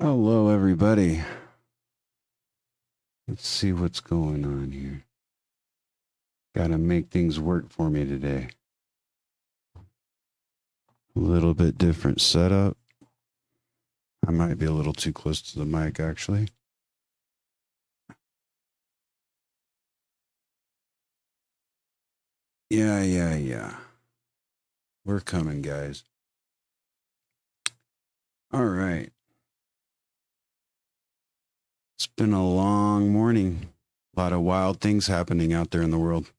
Hello, everybody. Let's see what's going on here. Gotta make things work for me today. A little bit different setup. I might be a little too close to the mic, actually. Yeah. We're coming, guys. All right. It's been a long morning. A lot of wild things happening out there in the world.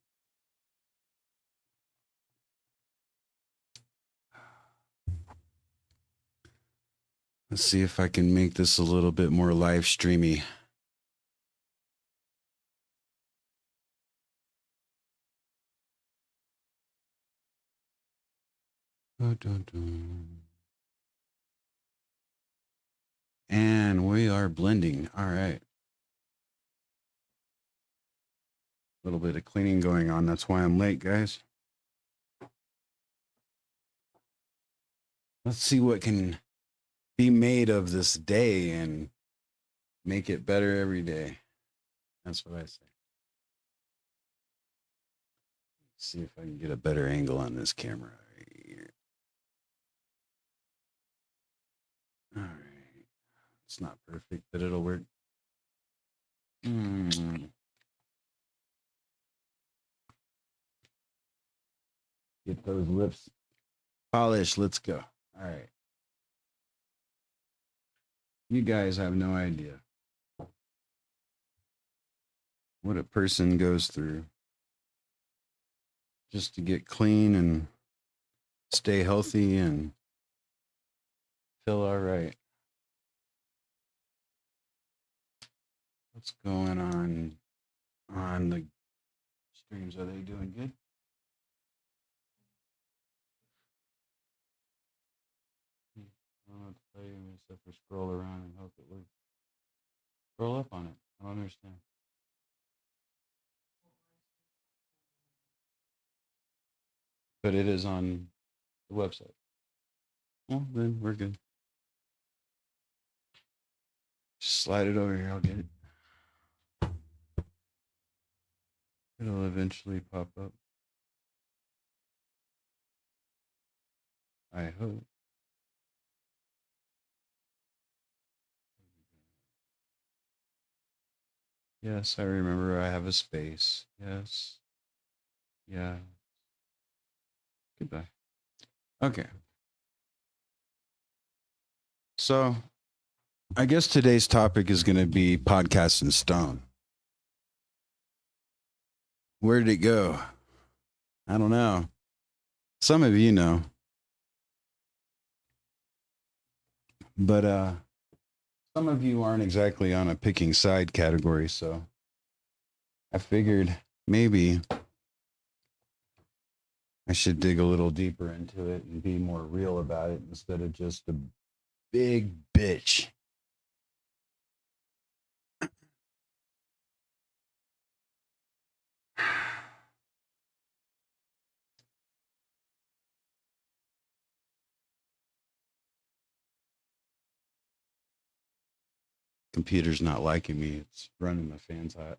Let's see if I can make this a little bit more live streamy. And we are blending. All right. A little bit of cleaning going on. That's why I'm late, guys. Let's see what can be made of this day and make it better every day. That's what I say. Let's see if I can get a better angle on this camera right here. All right. It's not perfect, but it'll work. Get those lips polished. Let's go. All right. You guys have no idea what a person goes through just to get clean and stay healthy and feel all right. What's going on the streams? Are they doing good? I don't know what to tell you except for scroll around and hope it works. Scroll up on it. I don't understand. But it is on the website. Well, then we're good. Just slide it over here. I'll get it. It'll eventually pop up. I hope. Yes, I remember I have a space. Yes. Yeah. Goodbye. Okay. So I guess today's topic is going to be podcasts in stone. Where did it go? I don't know. Some of you know. But some of you aren't exactly on a picking side category, so I figured maybe I should dig a little deeper into it and be more real about it instead of just a big bitch. Computer's not liking me. It's running the fans hot.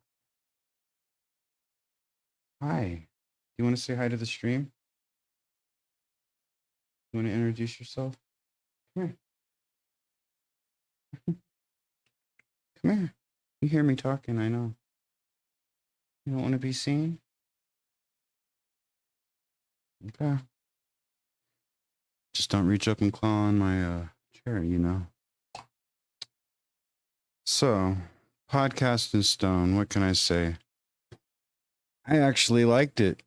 Hi. Do you want to say hi to the stream? You want to introduce yourself? Come here. Come here. You hear me talking, I know. You don't want to be seen? Okay. Just don't reach up and claw on my chair, you know. So, podcast in stone, what can I say? I actually liked it.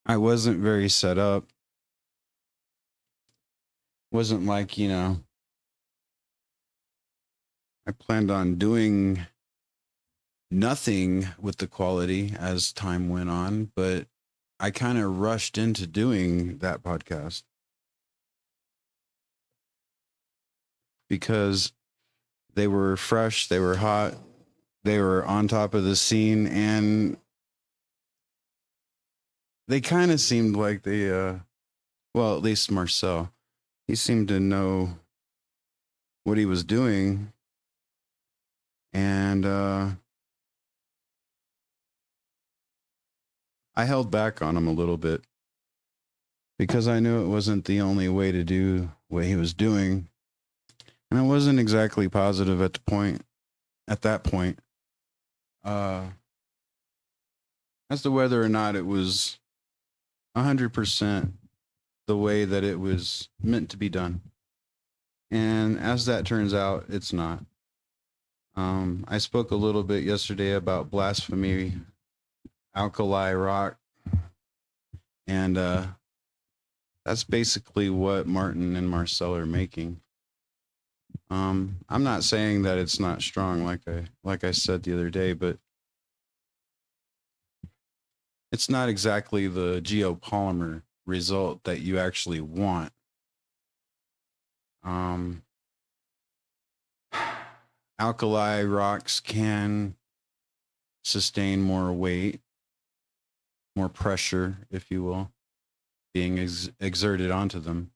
I wasn't very set up. Wasn't like, I planned on doing nothing with the quality as time went on, but I kind of rushed into doing that podcast because they were fresh, they were hot, they were on top of the scene, and they kind of seemed like they, well, at least Marcel, he seemed to know what he was doing. And I held back on him a little bit because I knew it wasn't the only way to do what he was doing. And I wasn't exactly positive at that point, as to whether or not it was 100% the way that it was meant to be done. And as that turns out, it's not. I spoke a little bit yesterday about blasphemy, alkali rock, and that's basically what Martin and Marcel are making. I'm not saying that it's not strong, like I said the other day, but it's not exactly the geopolymer result that you actually want. Alkali rocks can sustain more weight, more pressure, if you will, being exerted onto them.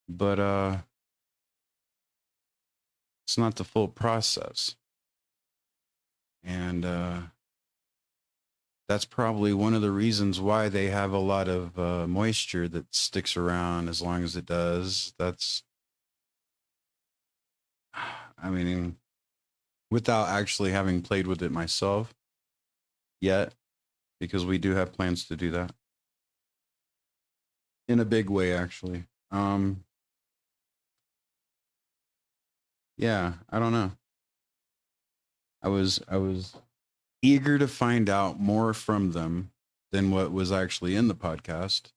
But it's not the full process. And that's probably one of the reasons why they have a lot of moisture that sticks around as long as it does. I mean, without actually having played with it myself yet, because we do have plans to do that in a big way, actually. Yeah, I don't know. I was eager to find out more from them than what was actually in the podcast.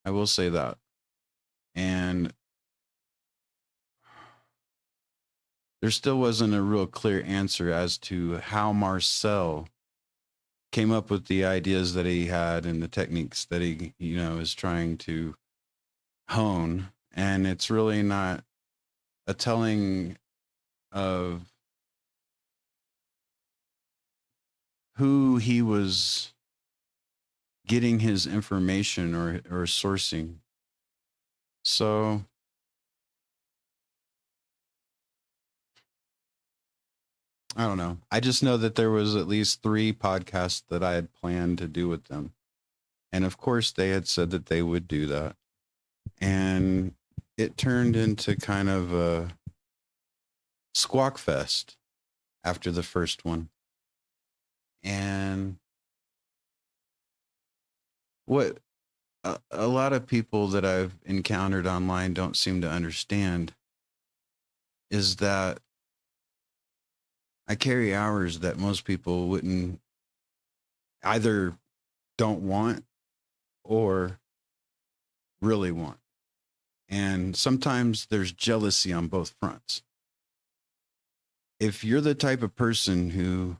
I will say that. And there still wasn't a real clear answer as to how Marcel came up with the ideas that he had and the techniques that he, is trying to hone. And it's really not a telling of who he was getting his information or sourcing. So I don't know. I just know that there was at least 3 podcasts that I had planned to do with them. And of course they had said that they would do that. And it turned into kind of a squawk fest after the first one. And what a lot of people that I've encountered online don't seem to understand is that I carry hours that most people wouldn't either don't want or really want. And sometimes there's jealousy on both fronts. If you're the type of person who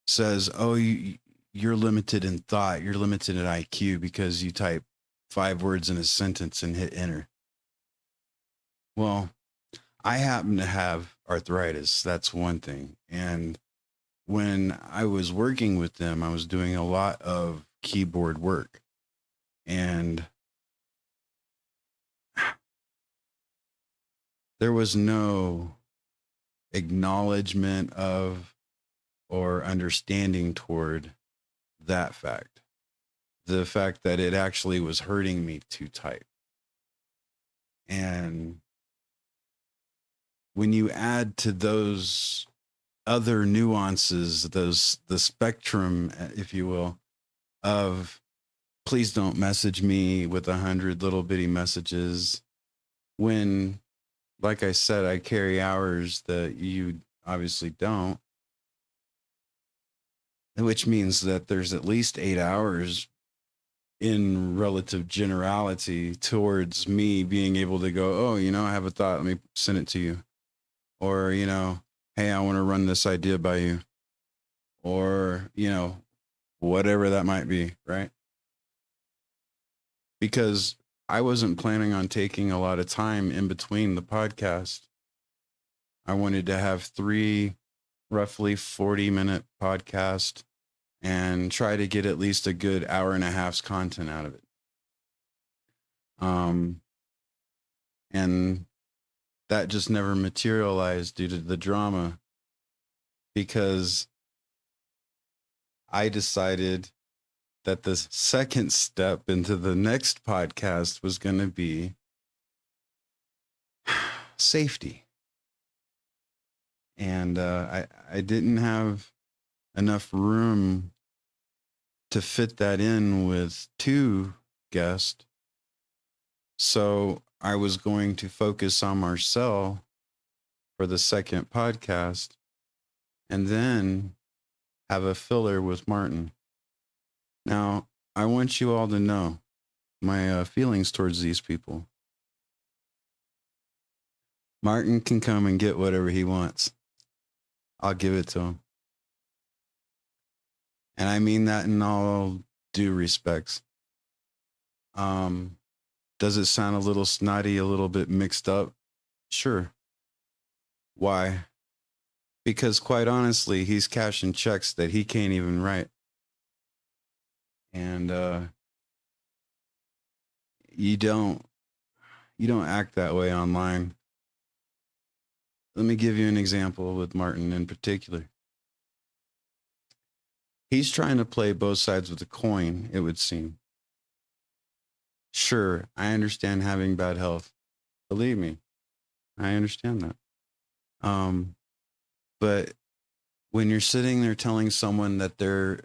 says, oh, you're limited in thought, you're limited in IQ because you type 5 words in a sentence and hit enter. Well, I happen to have arthritis. That's one thing. And when I was working with them, I was doing a lot of keyboard work. And there was no acknowledgement of or understanding toward that fact. The fact that it actually was hurting me to type. And when you add to those other nuances, the spectrum, if you will, of please don't message me with 100 little bitty messages when, like I said, I carry hours that you obviously don't, which means that there's at least 8 hours in relative generality towards me being able to go, oh, I have a thought, let me send it to you. Or, hey, I want to run this idea by you. Or, whatever that might be, right? Because I wasn't planning on taking a lot of time in between the podcast. I wanted to have 3 roughly 40-minute podcasts and try to get at least a good hour and a half's content out of it. And that just never materialized due to the drama, because I decided that the second step into the next podcast was going to be safety. And I didn't have enough room to fit that in with 2 guests. So I was going to focus on Marcel for the second podcast and then have a filler with Martin. Now, I want you all to know my feelings towards these people. Martin can come and get whatever he wants. I'll give it to him. And I mean that in all due respects. Does it sound a little snotty, a little bit mixed up? Sure. Why? Because quite honestly, he's cashing checks that he can't even write. And you don't act that way online. Let me give you an example with Martin in particular. He's trying to play both sides of the coin, it would seem. Sure, I understand having bad health. Believe me, I understand that. But when you're sitting there telling someone that they're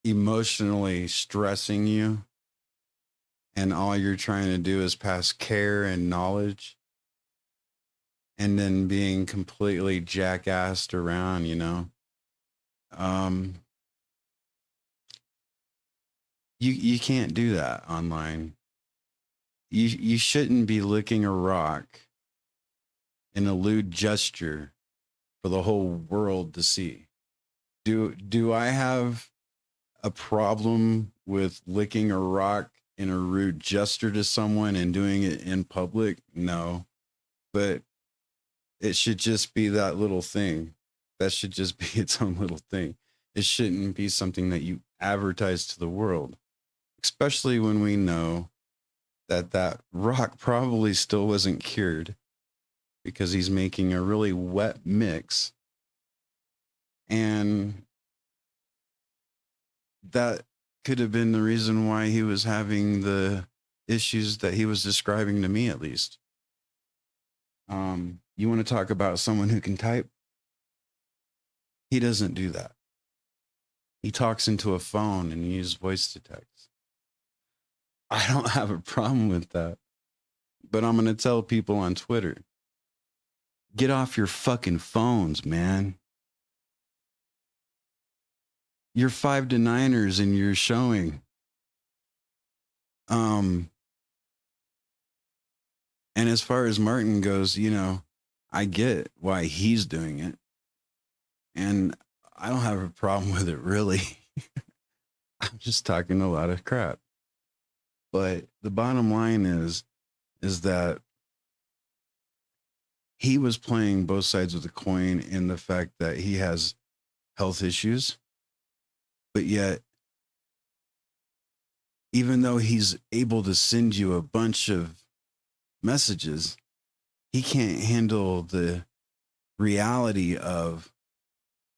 emotionally stressing you and all you're trying to do is pass care and knowledge, and then being completely jackassed around, you can't do that online. You shouldn't be licking a rock in a lewd gesture for the whole world to see. Do I have a problem with licking a rock in a rude gesture to someone and doing it in public? No. But it should just be that little thing. That should just be its own little thing. It shouldn't be something that you advertise to the world, especially when we know that rock probably still wasn't cured because he's making a really wet mix. And that could have been the reason why he was having the issues that he was describing to me, at least. You want to talk about someone who can type? He doesn't do that. He talks into a phone and uses voice to text. I don't have a problem with that. But I'm going to tell people on Twitter, get off your fucking phones, man. You're 5 to 9ers and you're showing. And as far as Martin goes, I get why he's doing it. And I don't have a problem with it, really. I'm just talking a lot of crap. But the bottom line is that he was playing both sides of the coin in the fact that he has health issues. But yet, even though he's able to send you a bunch of messages, he can't handle the reality of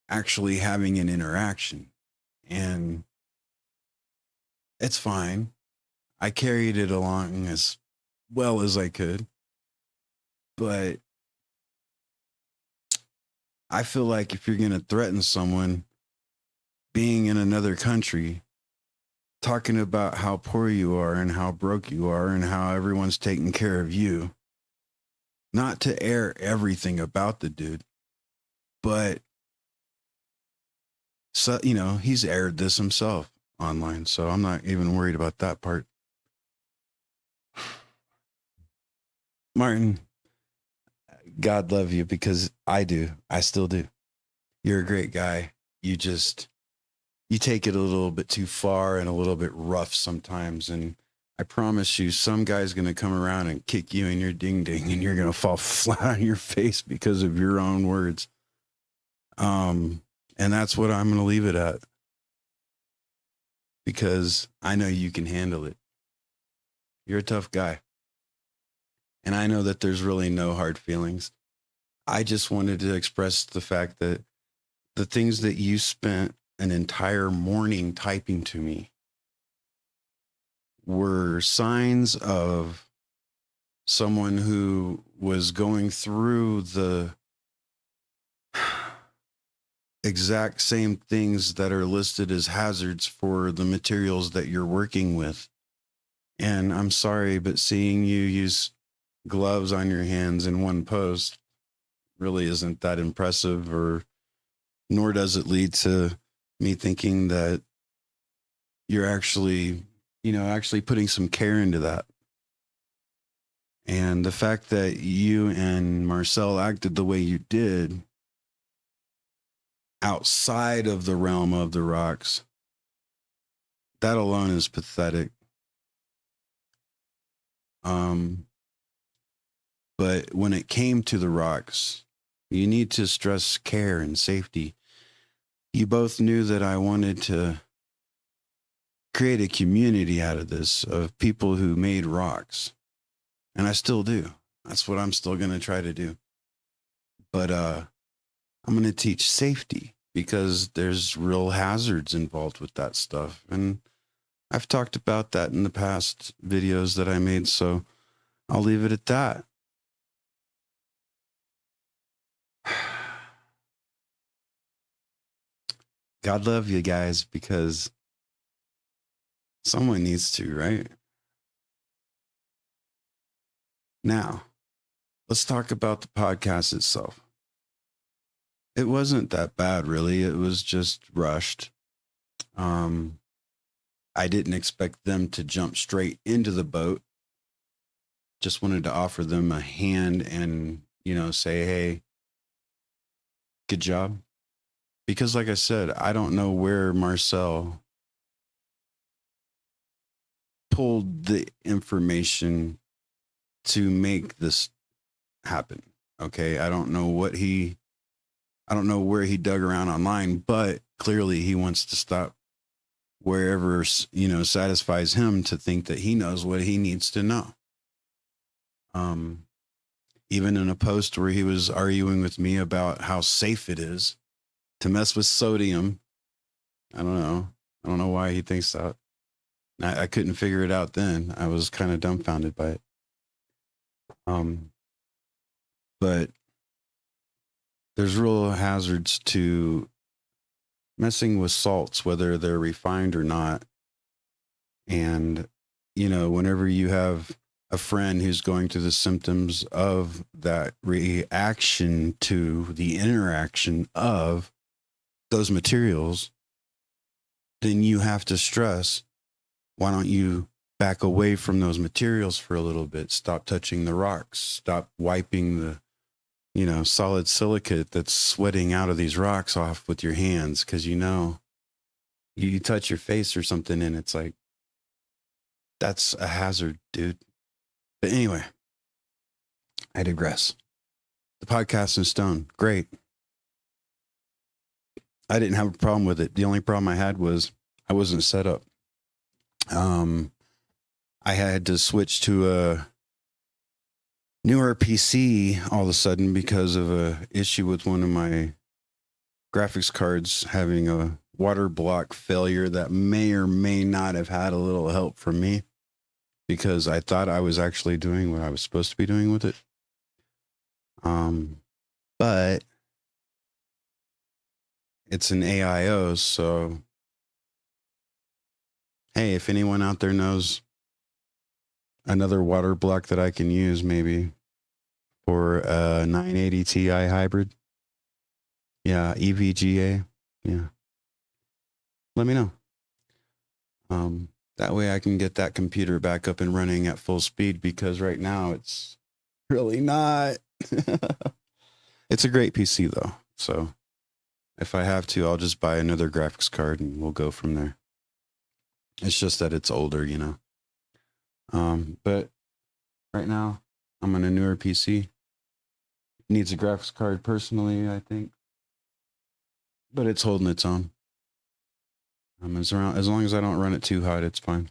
actually having an interaction. And it's fine. I carried it along as well as I could. But I feel like if you're going to threaten someone being in another country, talking about how poor you are and how broke you are and how everyone's taking care of you, not to air everything about the dude, but so, he's aired this himself online. So I'm not even worried about that part. Martin, God love you, because I do. I still do. You're a great guy. You take it a little bit too far and a little bit rough sometimes. And I promise you, some guy's going to come around and kick you in your ding ding and you're going to fall flat on your face because of your own words. And that's what I'm going to leave it at, because I know you can handle it. You're a tough guy. And I know that there's really no hard feelings. I just wanted to express the fact that the things that you spent an entire morning typing to me were signs of someone who was going through the exact same things that are listed as hazards for the materials that you're working with. And I'm sorry, but seeing you use gloves on your hands in one post really isn't that impressive, or nor does it lead to me thinking that you're actually, actually putting some care into that. And the fact that you and Marcel acted the way you did outside of the realm of the rocks, that alone is pathetic. But when it came to the rocks, you need to stress care and safety. You both knew that I wanted to create a community out of this, of people who made rocks. And I still do. That's what I'm still going to try to do. But I'm going to teach safety, because there's real hazards involved with that stuff. And I've talked about that in the past videos that I made, so I'll leave it at that. God love you guys, because someone needs to, right? Now, let's talk about the podcast itself. It wasn't that bad, really. It was just rushed. I didn't expect them to jump straight into the boat. Just wanted to offer them a hand and, say, hey, good job. Because like I said, I don't know where Marcel pulled the information to make this happen. Okay. I don't know where he dug around online, but clearly he wants to stop wherever, satisfies him to think that he knows what he needs to know. Even in a post where he was arguing with me about how safe it is to mess with sodium. I don't know why he thinks that. I couldn't figure it out then. I was kind of dumbfounded by it. But there's real hazards to messing with salts, whether they're refined or not. And, whenever you have a friend who's going through the symptoms of that reaction to the interaction of those materials, then you have to stress, why don't you back away from those materials for a little bit? Stop touching the rocks. Stop wiping the, solid silicate that's sweating out of these rocks off with your hands. Cause you touch your face or something and it's like, that's a hazard, dude. But anyway, I digress. The podcast in stone, great. I didn't have a problem with it. The only problem I had was I wasn't set up. I had to switch to a newer PC all of a sudden because of a issue with one of my graphics cards having a water block failure that may or may not have had a little help from me, because I thought I was actually doing what I was supposed to be doing with it. But it's an AIO, so hey, if anyone out there knows another water block that I can use, maybe for a 980 Ti hybrid, yeah, EVGA, yeah, let me know. That way I can get that computer back up and running at full speed, because right now it's really not. It's a great PC though, so if I have to, I'll just buy another graphics card and we'll go from there. It's just that it's older, but right now I'm on a newer PC. Needs a graphics card personally, I think, but it's holding its own. As long as I don't run it too hot, it's fine.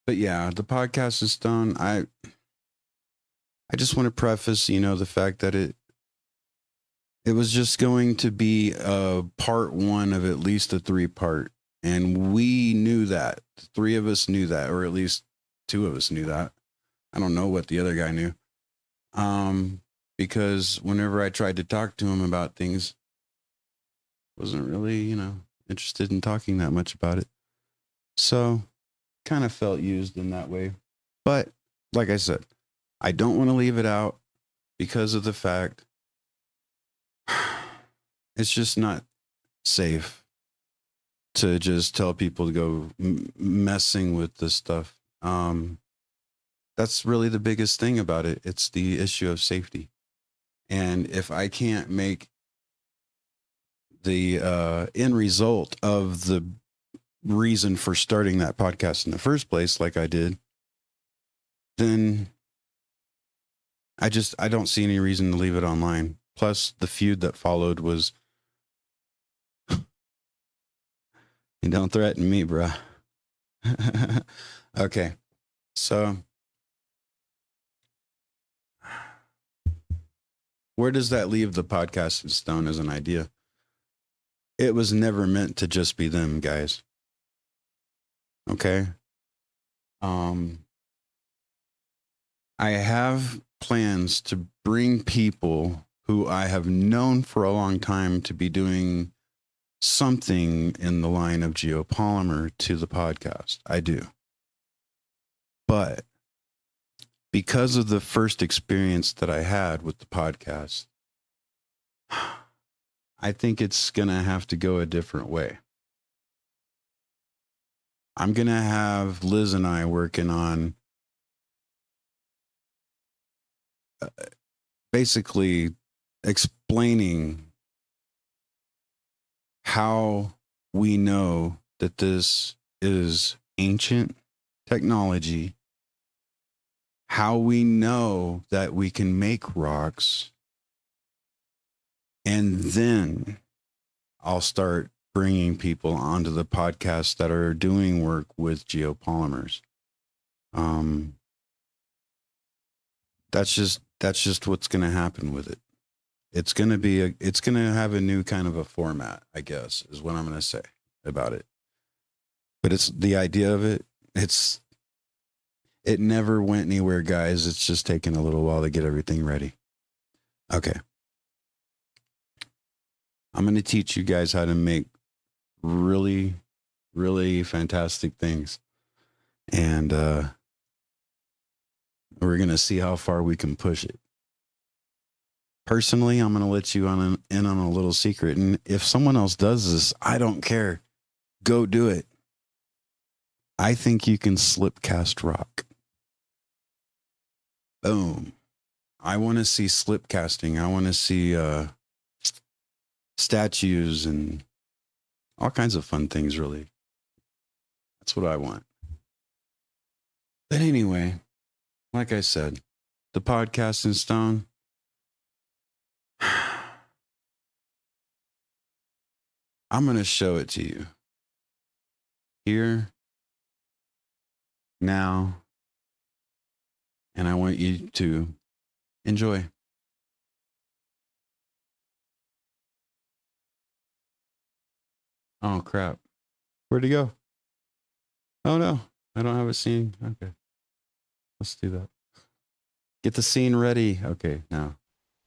But yeah, the podcast is done. I just want to preface, the fact that it was just going to be part one of at least a three-part, and we knew that. Three of us knew that, or at least two of us knew that. I don't know what the other guy knew. Because whenever I tried to talk to him about things, wasn't really, interested in talking that much about it. So kind of felt used in that way. But like I said, I don't want to leave it out because of the fact it's just not safe to just tell people to go messing with this stuff. That's really the biggest thing about it. It's the issue of safety. And if I can't make the end result of the reason for starting that podcast in the first place, like I did, then I don't see any reason to leave it online. Plus, the feud that followed was, you don't threaten me, bruh. Okay, so where does that leave the podcast in stone as an idea? It was never meant to just be them, guys. Okay. I have plans to bring people who I have known for a long time to be doing something in the line of geopolymer to the podcast. I do. But because of the first experience that I had with the podcast, I think it's going to have to go a different way. I'm going to have Liz and I working on basically explaining how we know that this is ancient technology, how we know that we can make rocks, and then I'll start bringing people onto the podcast that are doing work with geopolymers. That's just what's going to happen with it. It's going to have a new kind of a format, I guess, is what I'm going to say about it. But it's the idea of it. It never went anywhere, guys. It's just taken a little while to get everything ready. Okay. I'm going to teach you guys how to make really, really fantastic things. And we're going to see how far we can push it. Personally, I'm going to let you in on a little secret. And if someone else does this, I don't care. Go do it. I think you can slip cast rock. Boom. I want to see slip casting. I want to see statues and all kinds of fun things, really. That's what I want. But anyway, like I said, the podcast in stone. I'm going to show it to you. Here, now, and I want you to enjoy. Oh, crap. Where'd he go? Oh, no. I don't have a scene. Okay. Let's do that. Get the scene ready. Okay, now.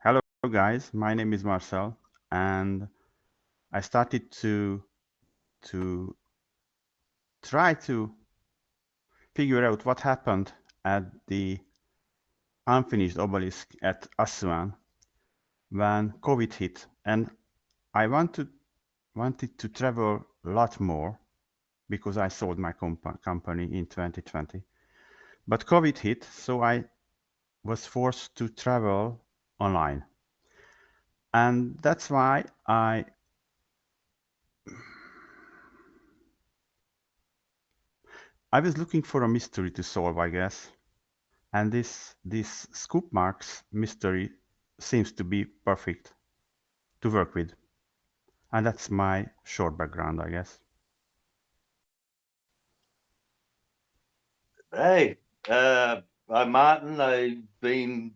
Hello guys, my name is Marcel, and I started to try to figure out what happened at the unfinished obelisk at Aswan when COVID hit, and I wanted to travel a lot more because I sold my company in 2020. But COVID hit, so I was forced to travel online. And that's why I was looking for a mystery to solve, I guess. And this scoop marks mystery seems to be perfect to work with. And that's my short background, I guess. Hey, I'm Martin. I've been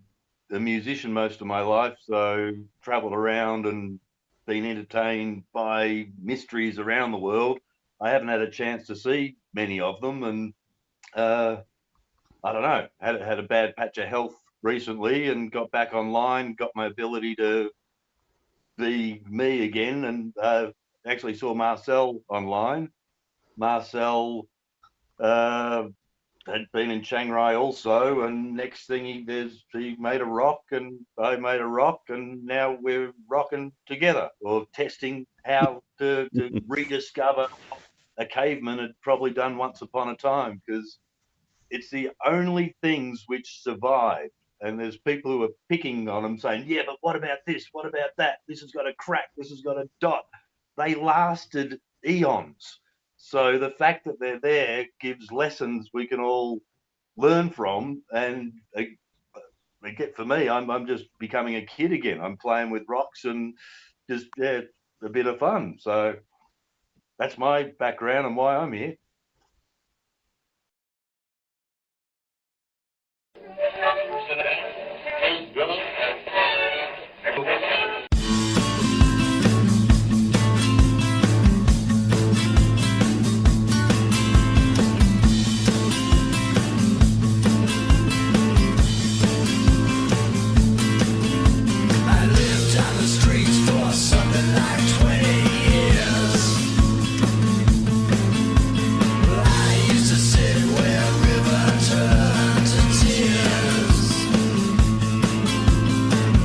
a musician most of my life, so traveled around and been entertained by mysteries around the world. I haven't had a chance to see many of them, and uh, I don't know, had a bad patch of health recently, and got back online, got my ability to be me again, and actually saw Marcel online. Marcel. Uh, had been in Chiang Rai also, and next thing he made a rock, and I made a rock, and now we're rocking together, or testing how to rediscover a caveman had probably done once upon a time, because it's the only things which survive. And there's people who are picking on them, saying, "Yeah, but what about this? What about that? This has got a crack. This has got a dot." They lasted eons. So the fact that they're there gives lessons we can all learn from. And get for me, I'm just becoming a kid again. I'm playing with rocks and just a bit of fun. So that's my background and why I'm here. I lived on the streets for something like 20 years. I used to sit where a river turned to tears.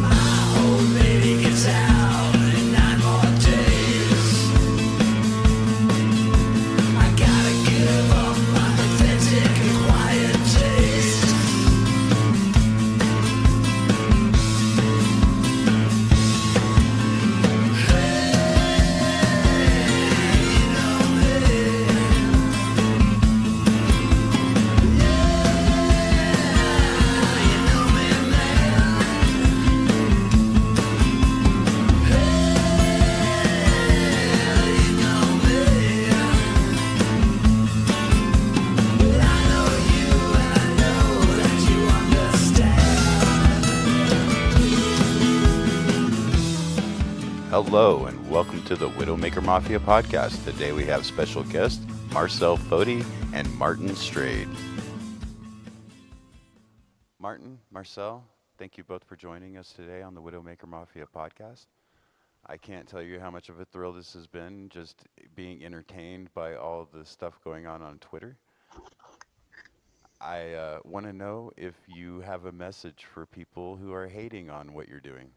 My old lady gets out in 9 more days. I gotta give up my authentic and quiet taste. Hello and welcome to the Widowmaker Mafia podcast. Today we have special guests Marcel Foti and Martin Strade. Martin, Marcel, thank you both for joining us today on the Widowmaker Mafia podcast. I can't tell you how much of a thrill this has been, just being entertained by all the stuff going on Twitter. I want to know if you have a message for people who are hating on what you're doing.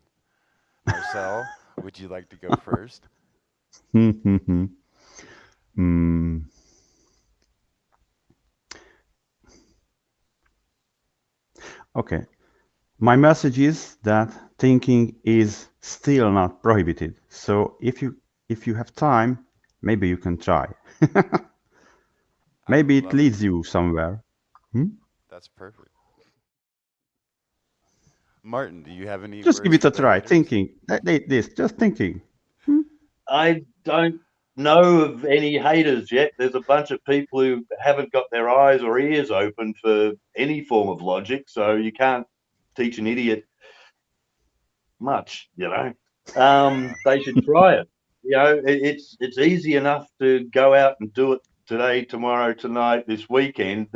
Marcel, would you like to go first? Mm, okay. My message is that thinking is still not prohibited. So if you have time, maybe you can try. I Maybe it love it. leads you somewhere. Hmm? That's perfect. Martin, do you have any Just give words it for a the try. haters? Thinking. This, just thinking. Hmm? I don't know of any haters yet. There's a bunch of people who haven't got their eyes or ears open for any form of logic, so you can't teach an idiot much. Yeah, They should try it. It's easy enough to go out and do it today, tomorrow, tonight, this weekend.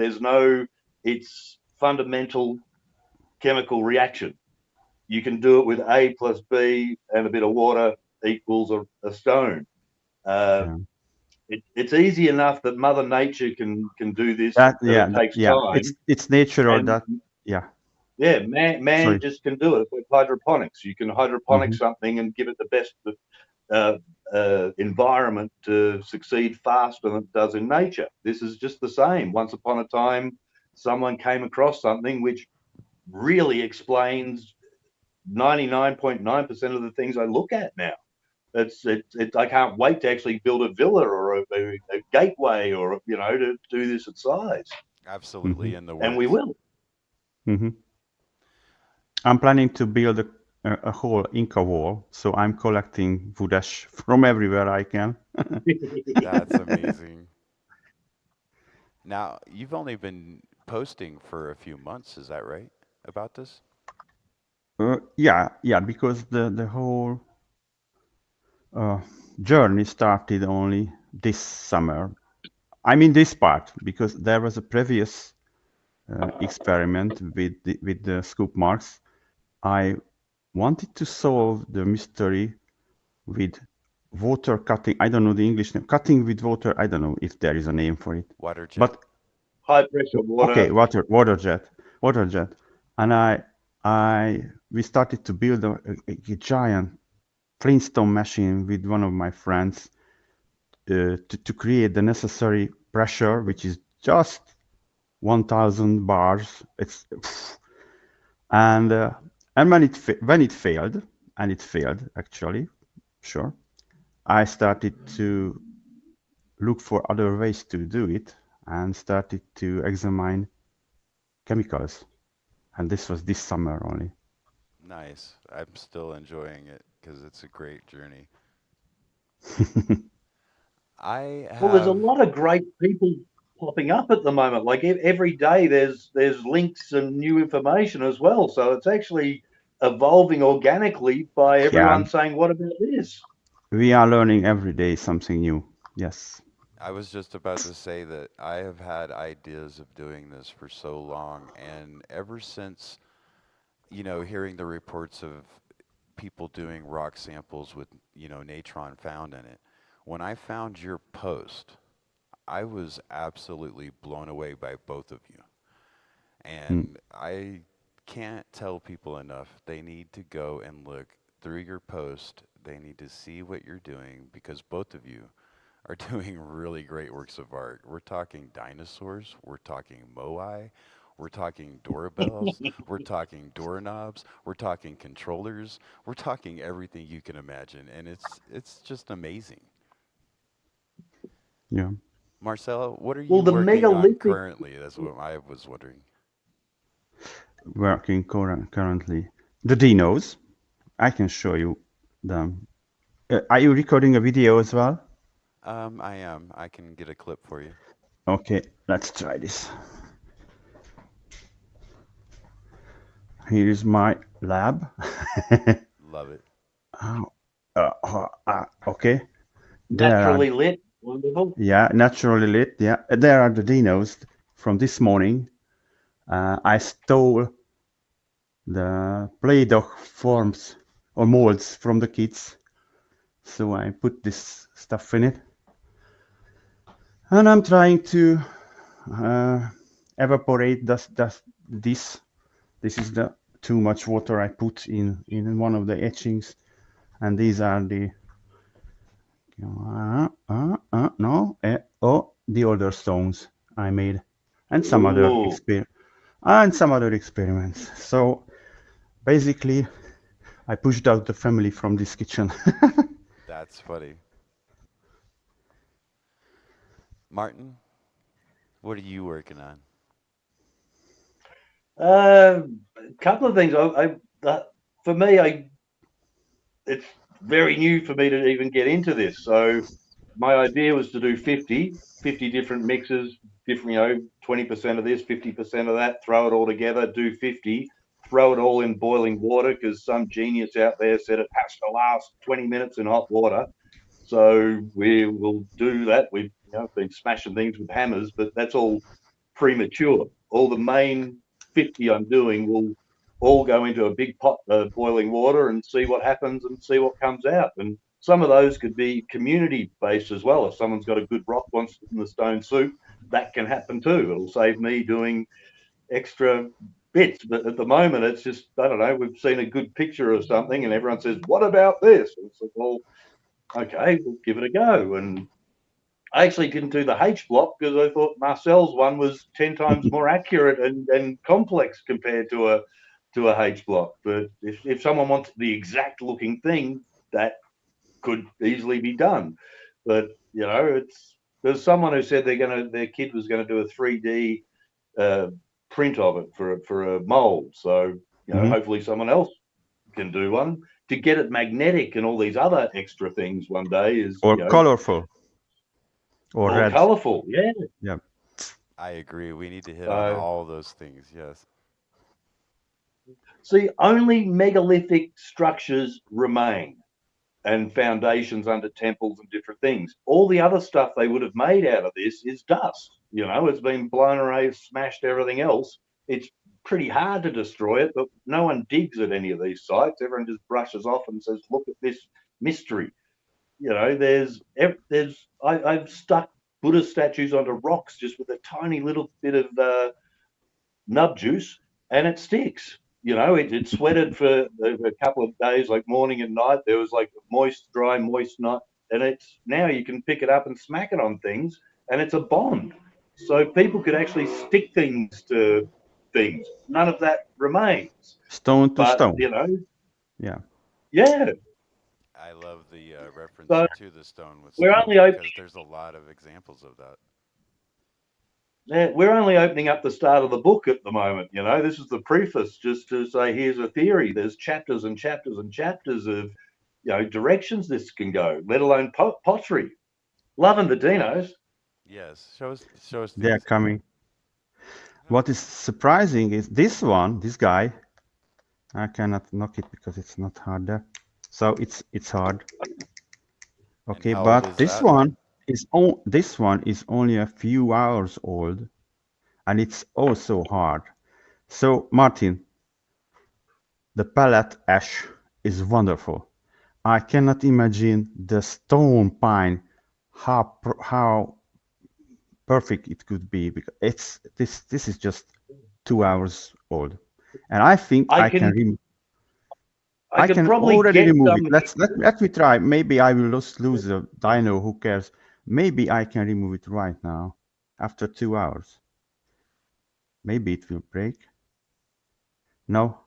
It's fundamental chemical reaction. You can do it with A plus B and a bit of water equals a stone. Uh, Yeah. it's easy enough that Mother Nature can do this, That that yeah it takes yeah. It's time. it's nature or And that. Yeah. yeah, man Sorry. just can do it with hydroponics. You can hydroponic Hmm. something and give it the best uh, environment to succeed faster than it does in nature. This is just the same. Once upon a time, someone came across something which really explains 99.9% of the things I look at now. I can't wait to actually build a villa or a gateway or to do this at size, Hmm. absolutely in the and we works. will. Hmm. I'm planning to build a whole Inca wall, so I'm collecting wood ash from everywhere I can. That's amazing. Now, you've only been posting for a few months. Is that right about this? Yeah, because the whole journey started only this summer. I mean this part, because there was a previous experiment with the scoop marks. I wanted to solve the mystery with water cutting. I don't know the English name. Cutting with water. I don't know if there is a name for it. Water jet. But High pressure water. okay, water jet, and we started to build a giant Flintstone machine with one of my friends to create the necessary pressure, which is just 1,000 bars. It's and when it failed, and it failed actually, sure, I started to look for other ways to do it and started to examine chemicals. And this was this summer only. Nice. I'm still enjoying it because it's a great journey. I Well, there's a have. lot of great people popping up at the moment. Like every day, there's links and new information as well. So it's actually evolving organically by Yeah, everyone saying, "What about this?" we are learning every day something new. Yes. I was just about to say that I have had ideas of doing this for so long, and ever since, hearing the reports of people doing rock samples with, natron found in it, when I found your post, I was absolutely blown away by both of you. Mm. And I can't tell people enough. They need to go and look through your post. They need to see what you're doing because both of you are doing really great works of art. We're talking dinosaurs, we're talking moai, we're talking doorbells, we're talking doorknobs, we're talking controllers, we're talking everything you can imagine, and it's just amazing. Yeah. Marcel, what are Well, you the working on megalithic. currently? That's what I was wondering. Working currently. The dinos. I can show you them. Are you recording a video as well? I am. I can get a clip for you. Okay, let's try this. Here is my lab. Love it. Oh, okay. There are, Naturally lit. Wonderful. yeah, naturally lit. Yeah, there are the dinos from this morning. I stole the Play-Doh forms or molds from the kids, so I put this stuff in it, and I'm trying to evaporate this. This is the too much water I put in one of the etchings, and these are the the other stones I made, and some other Ooh. experiments. So basically, I pushed out the family from this kitchen. That's funny. Martin, what are you working on? A couple of things. For me, it's very new for me to even get into this. So my idea was to do 50 different mixes, different, 20% of this, 50% of that, throw it all together, do 50, throw it all in boiling water because some genius out there said it has to last 20 minutes in hot water. So we will do that. We've been smashing things with hammers, but that's all premature. All the main 50 I'm doing will all go into a big pot of boiling water and see what happens and see what comes out. And some of those could be community based as well. If someone's got a good rock wants in the stone soup, that can happen too. It'll save me doing extra bits. But at the moment, it's just, I don't know, we've seen a good picture of something and everyone says, what about this? And it's like, well, okay, we'll give it a go. And I actually didn't do the H block because I thought Marcel's one was 10 times more accurate and complex compared to a H block. But if someone wants the exact looking thing, that could easily be done. But there's someone who said their kid was gonna do a 3D print of it for a mold. So Mhm. hopefully someone else can do one. To get it magnetic and all these other extra things one day is Or colorful, or or red. colourful. Yeah. Yeah. I agree. We need to hit on So, all those things. Yes. see, only megalithic structures remain and foundations under temples and different things. All the other stuff they would have made out of this is dust. You know, it's been blown away, smashed everything else. It's pretty hard to destroy it, but no one digs at any of these sites. Everyone just brushes off and says, "Look at this mystery." You know, I've stuck Buddha statues onto rocks just with a tiny little bit of nub juice, and it sticks. You know, it sweated for a couple of days, like morning and night. There was like moist, dry, moist night, and it's now you can pick it up and smack it on things, and it's a bond. So people could actually stick things to things. None of that remains. Stone to But stone. you know, Yeah. yeah. I love the reference So to the stone with we're stone only open, because there's a lot of examples of that. yeah, we're only opening up the start of the book at the moment. You know, this is the preface, just to say here's a theory. There's chapters and chapters and chapters of directions this can go, let alone pottery. Loving the dinos. Yes. Show us They are these. coming. What is surprising is this one, this guy. I cannot knock it because it's not hard there. So it's hard. And Okay, how old but is that? this one is only a few hours old, and it's also hard. So Martin, the palette ash is wonderful. I cannot imagine the stone pine how perfect it could be because this is just 2 hours old, and I think I I can can remove. I I can can probably already get remove it. some. Let me try. Maybe I will lose the dino. Who cares? Maybe I can remove it right now after 2 hours. Maybe it will break. No.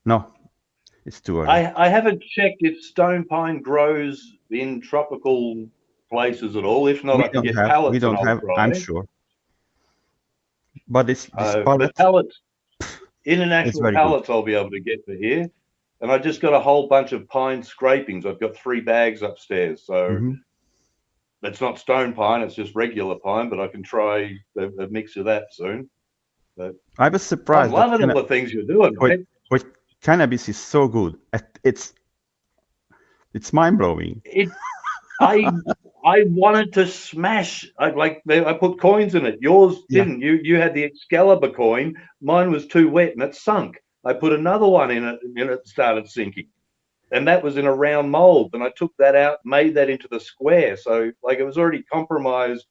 No, it's too early. I haven't checked if stone pine grows in tropical places at all. If not, I can get We pallets and don't I'll have, I'm try. sure. But this But palette pallets, is international very good. pallets, I'll be able to get for here. And I just got a whole bunch of pine scrapings. I've got 3 bags upstairs, so Hmm. it's not stone pine; it's just regular pine. But I can try a mix of that soon. But I was I'm surprised that loving all the things you're doing, wait, mate. wait, cannabis is so good. It's mind blowing. It, I wanted to smash. I put coins in it. Yours Yeah. didn't. You had the Excalibur coin. Mine was too wet and it sunk. I put another one in it and it started sinking. And that was in a round mold. And I took that out, made that into the square. So like it was already compromised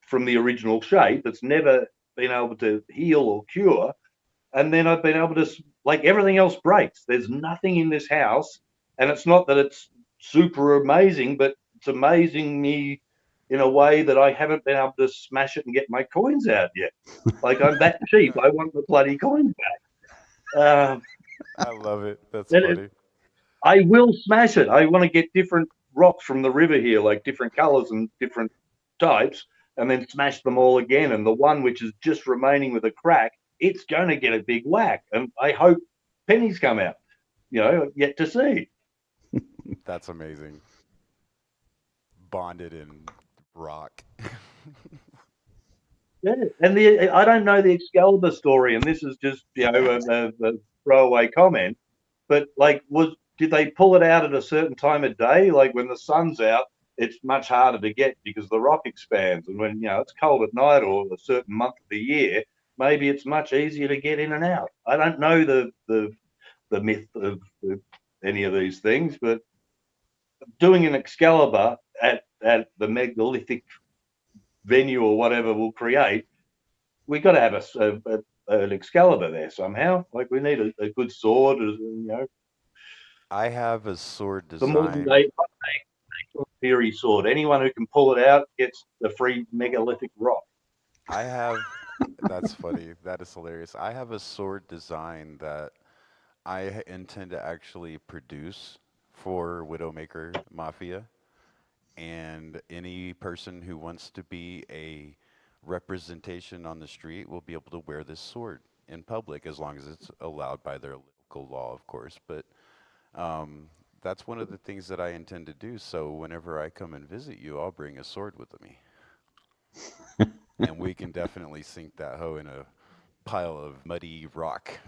from the original shape. It's never been able to heal or cure. And then I've been able to, like, everything else breaks. There's nothing in this house. And it's not that it's super amazing, but it's amazing me in a way that I haven't been able to smash it and get my coins out yet. Like, I'm that cheap. I want the bloody coins back. I love it. That's And funny. I will smash it. I want to get different rocks from the river here, like different colors and different types, and then smash them all again. And the one which is just remaining with a crack, it's going to get a big whack. And I hope pennies come out. Yet to see. That's amazing. Bonded in rock. Yeah. And I don't know the Excalibur story, and this is just a throwaway comment. But like, did they pull it out at a certain time of day? Like when the sun's out, it's much harder to get because the rock expands, and when it's cold at night or a certain month of the year, maybe it's much easier to get in and out. I don't know the myth of any of these things, but doing an Excalibur at the megalithic venue or whatever we'll create, we got to have an Excalibur there somehow. Like we need a good sword, I have a sword the modern design. day theory sword. Anyone who can pull it out gets the free megalithic rock. I have, that's funny. That is hilarious. I have a sword design that intend to actually produce for Widowmaker Mafia. And any person who wants to be a representation on the street will be able to wear this sword in public as long as it's allowed by their local law, of course. But that's one of the things that I intend to do. So whenever I come and visit you, I'll bring a sword with me, and we can definitely sink that hoe in a pile of muddy rock.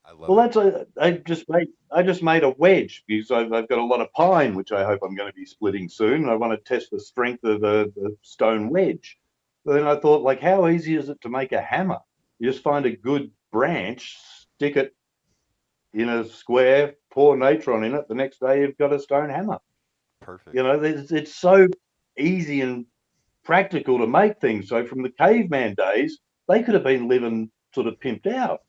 I love Well, it. I just made a wedge because I've got a lot of pine, which I hope I'm going to be splitting soon. And I want to test the strength of the stone wedge. But then I thought, like, how easy is it to make a hammer? You just find a good branch, stick it in a square, pour natron in it. The next day, you've got a stone hammer. Perfect. You know, it's so easy and practical to make things. So from the caveman days, they could have been living sort of pimped out.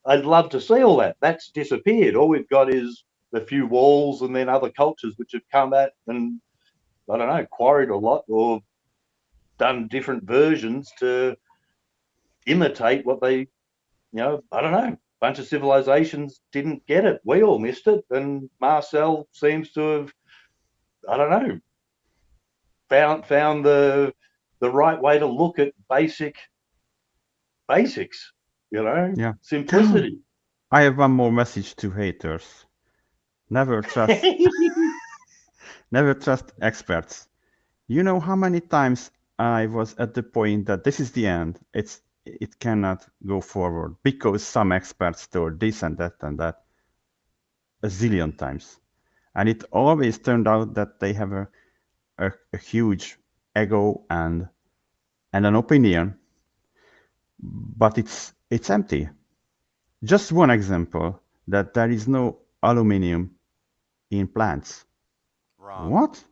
I'd love to see all that. That's disappeared. All we've got is a few walls and then other cultures which have come at and, I don't know, quarried a lot or done different versions to imitate what they, I don't know. A bunch of civilizations didn't get it. We all missed it. And Marcel seems to have, I don't know, found the right way to look at basics, Yeah. simplicity. I have one more message to haters. Never trust never trust experts. You know how many times I was at the point that this is the end. It cannot go forward because some experts told this and that a zillion times. And it always turned out that they have a huge ego and an opinion, but it's empty. Just one example that there is no aluminum in plants. Wrong. What?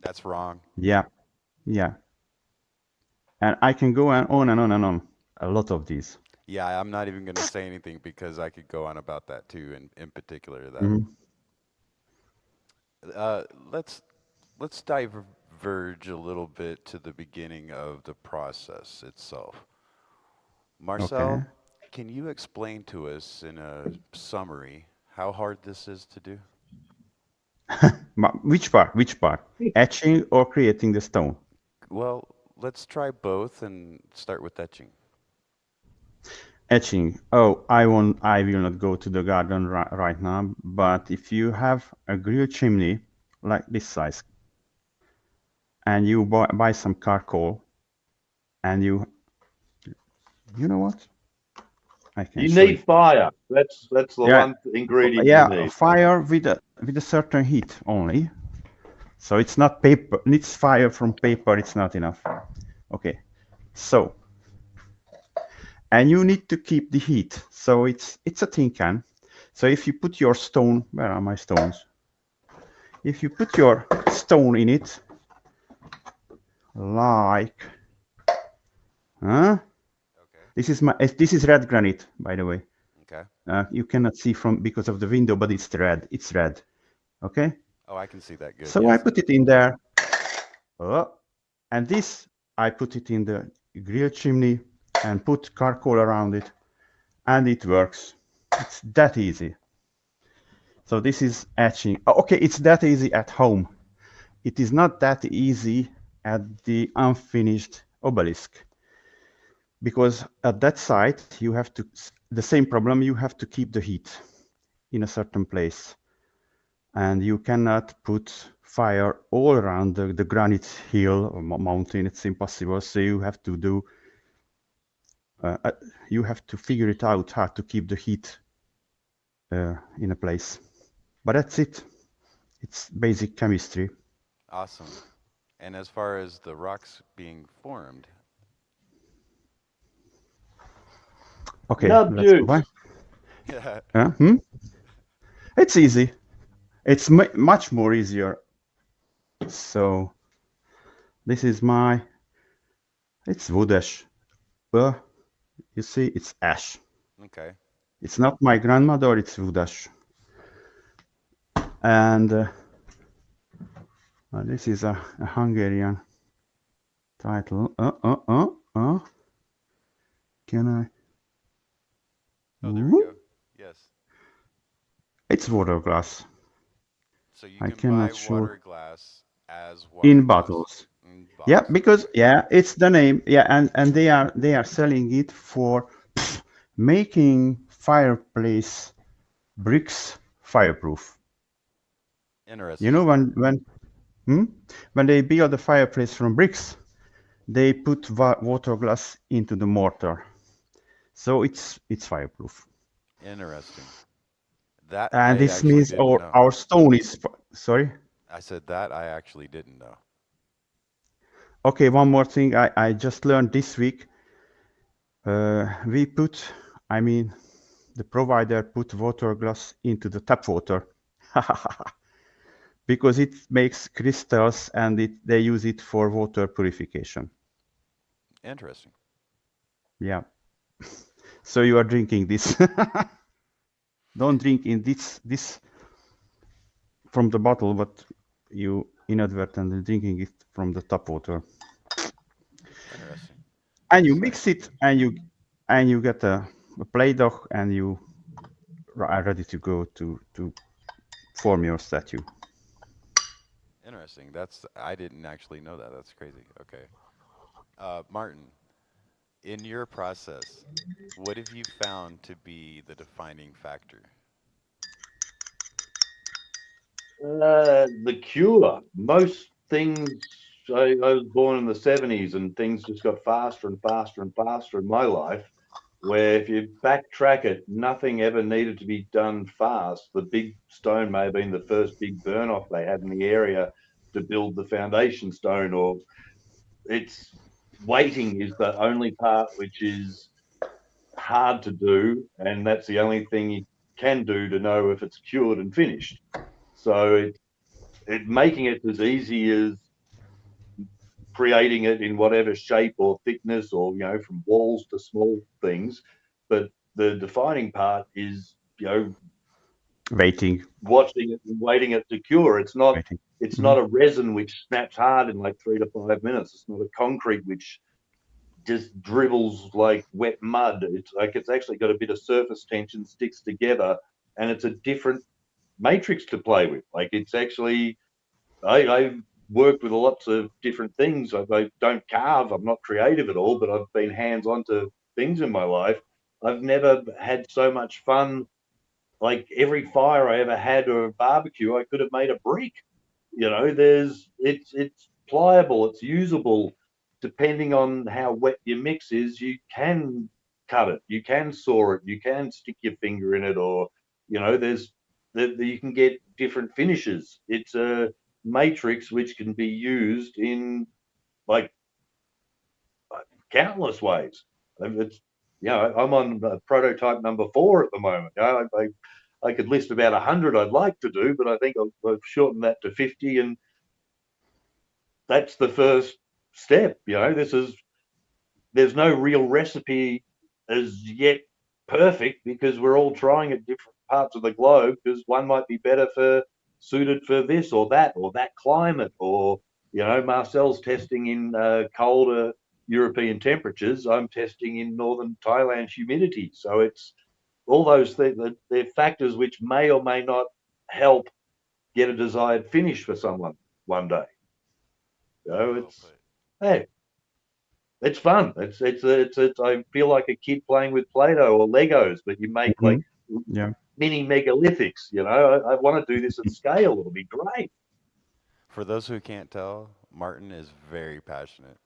That's wrong. Yeah, yeah. And I can go on and on and on. A lot of these. Yeah, I'm not even going to say anything because I could go on about that too, in particular that. Mhm. Uh, let's diverge a little bit to the beginning of the process itself. Marcel, Okay. can you explain to us in a summary how hard this is to do? Which part? Which part? Etching or creating the stone? Well, let's try both and start with etching. Etching. Oh, I will not go to the garden right now. But if you have a grill chimney like this size, and you buy some charcoal, and you know what? I can You show need fire. That's the Yeah. one ingredient Yeah, you need. fire with a certain heat only. So it's not paper. It's fire from paper. It's not enough. Okay. So, and you need to keep the heat. So it's a tin can. So if you put your stone, where are my stones? If you put your stone in it, like, Okay. this is red granite, by the way. Okay. You cannot see from because of the window, but it's red. It's red. Okay. Oh, I can see that good. So yes. I put it in there. And this, I put it in the grill chimney and put charcoal around it, and it works. It's that easy. So this is etching. Oh, okay, it's that easy at home. It is not that easy at the unfinished obelisk, because at that site you have to, the same problem, you have to keep the heat in a certain place, and you cannot put fire all around the granite hill or mountain. It's impossible. So you have to do you have to figure it out how to keep the heat in a place. But that's it. It's basic chemistry. Awesome. And as far as the rocks being formed, Okay, Nub let's go juice. back. yeah, It's easy. It's much more easier. So this is it's wood ash. You see, it's ash. okay. It's not my grandmother, it's wood ash. And this is a Hungarian title. Can I? Oh, there we go. Yes. It's water glass. So you I can cannot buy show water glass as water in glass bottles. in Yeah, bottles. because it's the name. Yeah, and they are selling it for making fireplace bricks fireproof. Interesting. You know, when they build a fireplace from bricks, they put water glass into the mortar, so it's fireproof. Interesting. That I And this actually means didn't know. our stone is sorry. I said that I actually didn't know. Okay, one more thing I just learned this week. We put, I mean, the provider put water glass into the tap water because it makes crystals and they use it for water purification. Interesting. Yeah. So you are drinking this. Don't drink in this from the bottle, but you inadvertently drinking it from the tap water. Interesting. And you Exciting. mix it and you get a play doh and you are ready to go to form your statue. Interesting. I didn't actually know that. That's crazy. Okay. Martin, in your process, what have you found to be the defining factor? The cure. Most things. I was born in the 70s, and things just got faster and faster and faster in my life. Where if you backtrack it, nothing ever needed to be done fast. The big stone may have been the first big burn off they had in the area to build the foundation stone, or it's waiting is the only part which is hard to do, and that's the only thing you can do to know if it's cured and finished. So it making it as easy as creating it in whatever shape or thickness, or from walls to small things. But the defining part is Waiting, watching it and waiting it to cure. It's not waiting. it's Mhm. not a resin which snaps hard in like 3 to 5 minutes. It's not a concrete which just dribbles like wet mud. It's like it's actually got a bit of surface tension, sticks together, and it's a different matrix to play with. Like it's actually I've worked with lots of different things. I don't carve. I'm not creative at all, but I've been hands-on to things in my life. I've never had so much fun. Like every fire I ever had or a barbecue, I could have made a brick. It's pliable, it's usable. Depending on how wet your mix is, you can cut it, you can saw it, you can stick your finger in it, or there's you can get different finishes. It's a matrix which can be used in like countless ways. It's I'm on prototype number 4 at the moment. I could list about 100 I'd like to do, but I think I've shortened that to 50, and that's the first step. There's no real recipe as yet perfect, because we're all trying at different parts of the globe, because one might be better for suited for this or that climate, or Marcel's testing in colder European temperatures. I'm testing in northern Thailand humidity. So it's all those things. They're factors which may or may not help get a desired finish for someone one day. Very well It's put. hey, it's fun. It's I feel like a kid playing with Play-Doh or Legos, but you make like Mhm. Yeah. mini megalithics. I want to do this at scale. It'll be great. For those who can't tell, Martin is very passionate.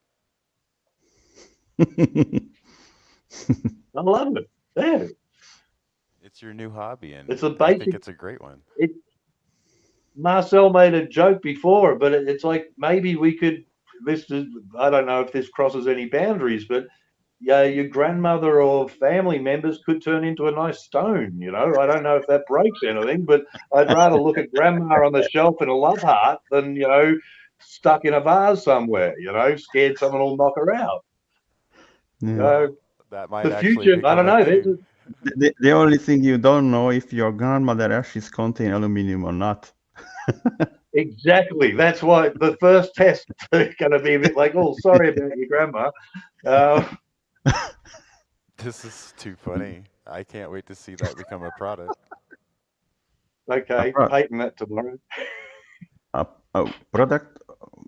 I love it. Yeah, It's your new hobby, it's and a I think basic. it's a great one. It Marcel made a joke before, but it's like maybe we could. This is, I don't know if this crosses any boundaries, but yeah, your grandmother or family members could turn into a nice stone. I don't know if that breaks anything, but I'd rather look at grandma on the shelf in a love heart than stuck in a vase somewhere. Scared someone will knock her out. Yeah. Uh, Well, that might the actually future, I become don't a know. thing. The only thing you don't know if your grandmother ashes contain aluminum or not. Exactly. That's why the first test is going to be a bit like, oh, sorry about your grandma. Uh, This is too funny. I can't wait to see that become a product. A, okay, pro- patent that tomorrow. a product?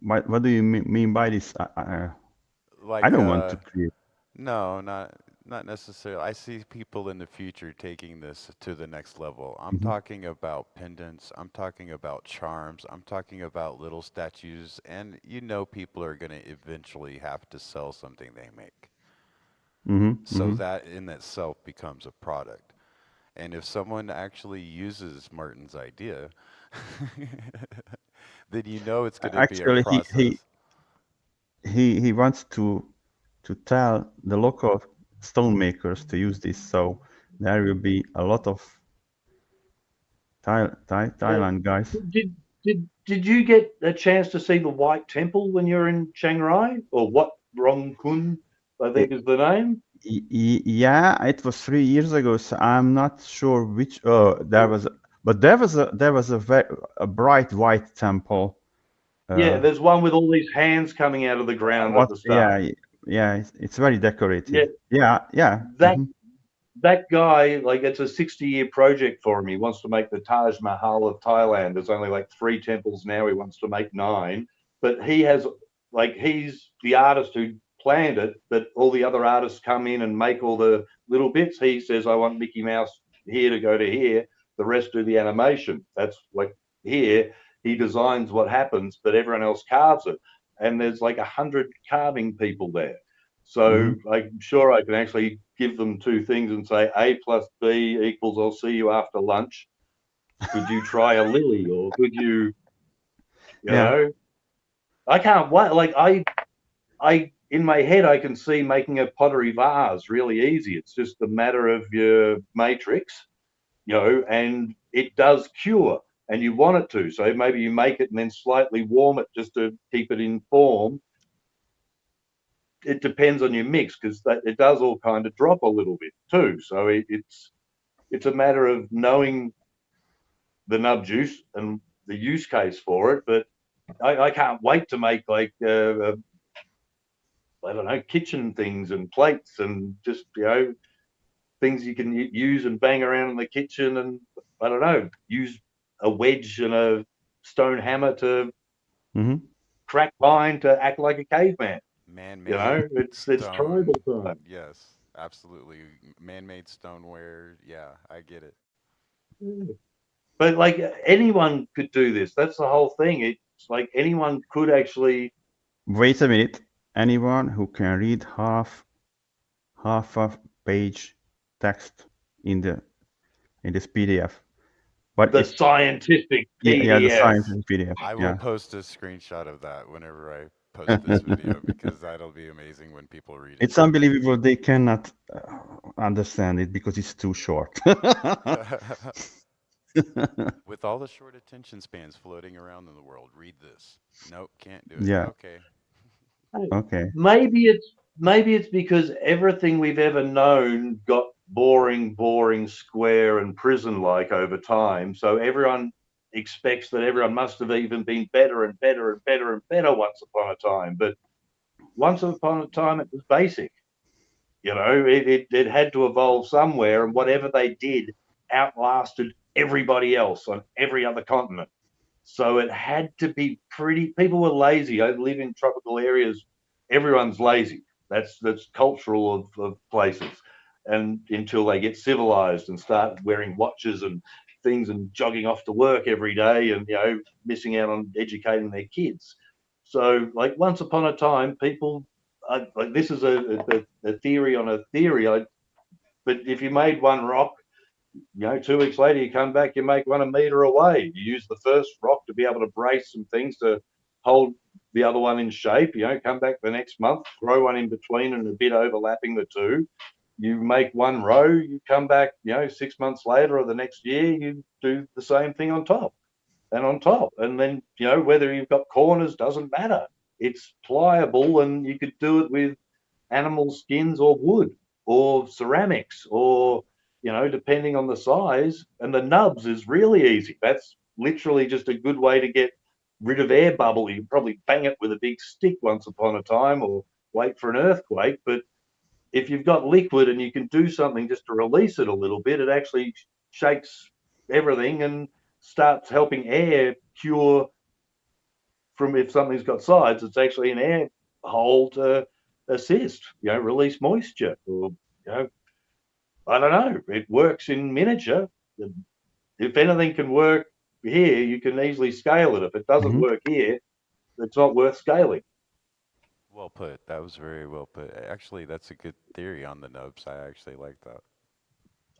What do you mean by this? I Like, don't want to create. no, not. Not necessarily. I see people in the future taking this to the next level. I'm Mhm. talking about pendants. I'm talking about charms. I'm talking about little statues. And you know, people are going to eventually have to sell something they make. Mhm. So Mhm. that in itself becomes a product. And if someone actually uses Martin's idea, then you know it's going to be a Actually, process. he wants to tell the local stonemakers to use this, so there will be a lot of Uh, Thailand guys. did you get a chance to see the White Temple when you were in Chiang Rai, or Wat Rong Kun, I think is the name? Yeah, it was 3 years ago, so I'm not sure which. There was, but there was a bright white temple. Yeah, Uh, there's one with all these hands coming out of the ground at what? the start. Yeah, yeah, it's very Yeah, decorated. Yeah, yeah. that Mhm. that guy, like, it's a 60-year project for him. He wants to make the Taj Mahal of Thailand. There's only like 3 temples now. He wants to make 9. But he has, like, he's the artist who planned it, but all the other artists come in and make all the little bits. He says, I want Mickey Mouse here to go to here. The rest do the animation. That's like here. He designs what happens, but everyone else carves it. And there's like 100 carving people there. So Mhm. I'm sure I can actually give them 2 things and say A plus B equals I'll see you after lunch. Could you try a lily, or could you, you Yeah. know? I can't wait. Like, I in my head I can see making a pottery vase really easy. It's just a matter of your matrix, and it does cure, and you want it to. So maybe you make it and then slightly warm it just to keep it in form. It depends on your mix, because it does all kind of drop a little bit too. So it's a matter of knowing the nub juice and the use case for it. But I can't wait to make, like, I don't know, kitchen things and plates and just, things you can use and bang around in the kitchen, and I don't know, use a wedge and a stone hammer to Mhm. crack pine to act like a caveman. Man-made It's stone. tribal time. Yes, absolutely. Man-made stoneware. Yeah, I get it. But like, anyone could do this. That's the whole thing. It's like anyone could actually. Wait a minute. Anyone who can read half a page text in this PDF, but The it scientific yeah, the PDF. science in PDF. I will Yeah. post a screenshot of that whenever I post this video because that'll be amazing when people read it. It's unbelievable they cannot understand it because it's too short. With all the short attention spans floating around in the world, read this. Nope, can't do it. Yeah. Okay. Okay. Maybe it's because everything we've ever known got boring, square, and prison-like over time. So everyone expects that everyone must have even been better and better and better and better once upon a time. But once upon a time, it was basic. It had to evolve somewhere, and whatever they did outlasted everybody else on every other continent. So it had to be pretty. People were lazy. I live in tropical areas. Everyone's lazy. That's cultural of places, and until they get civilized and start wearing watches and things and jogging off to work every day, and missing out on educating their kids. So, like, once upon a time, people, like, this is a theory on a theory. But if you made one rock, 2 weeks later, you come back, you make one a meter away. You use the first rock to be able to brace some things to hold the other one in shape. Come back the next month, throw one in between and a bit overlapping the two. You make one row, you come back, 6 months later or the next year, you do the same thing on top and on top. And then, whether you've got corners doesn't matter. It's pliable, and you could do it with animal skins or wood or ceramics, or depending on the size. And the nubs is really easy. That's literally just a good way to get rid of air bubble. You probably bang it with a big stick once upon a time, or wait for an earthquake. But if you've got liquid and you can do something just to release it a little bit, it actually shakes everything and starts helping air cure. From, if something's got sides, it's actually an air hole to assist, release moisture, or you know, I don't know. It works in miniature. If anything can work here, you can easily scale it. If it doesn't work here, it's not worth scaling. Well put. That was very well put. Actually, that's a good theory on the nubs. I actually like that.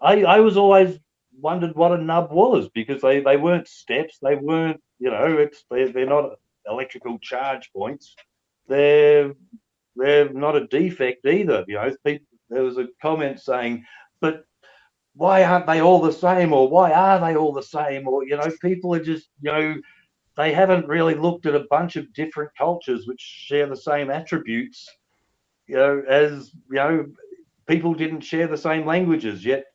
I was always wondered what a nub was because they weren't steps. They weren't, they're not electrical charge points. They're not a defect either. There was a comment saying, but why aren't they all the same? Or why are they all the same? Or, people are just, they haven't really looked at a bunch of different cultures which share the same attributes, as, people didn't share the same languages, yet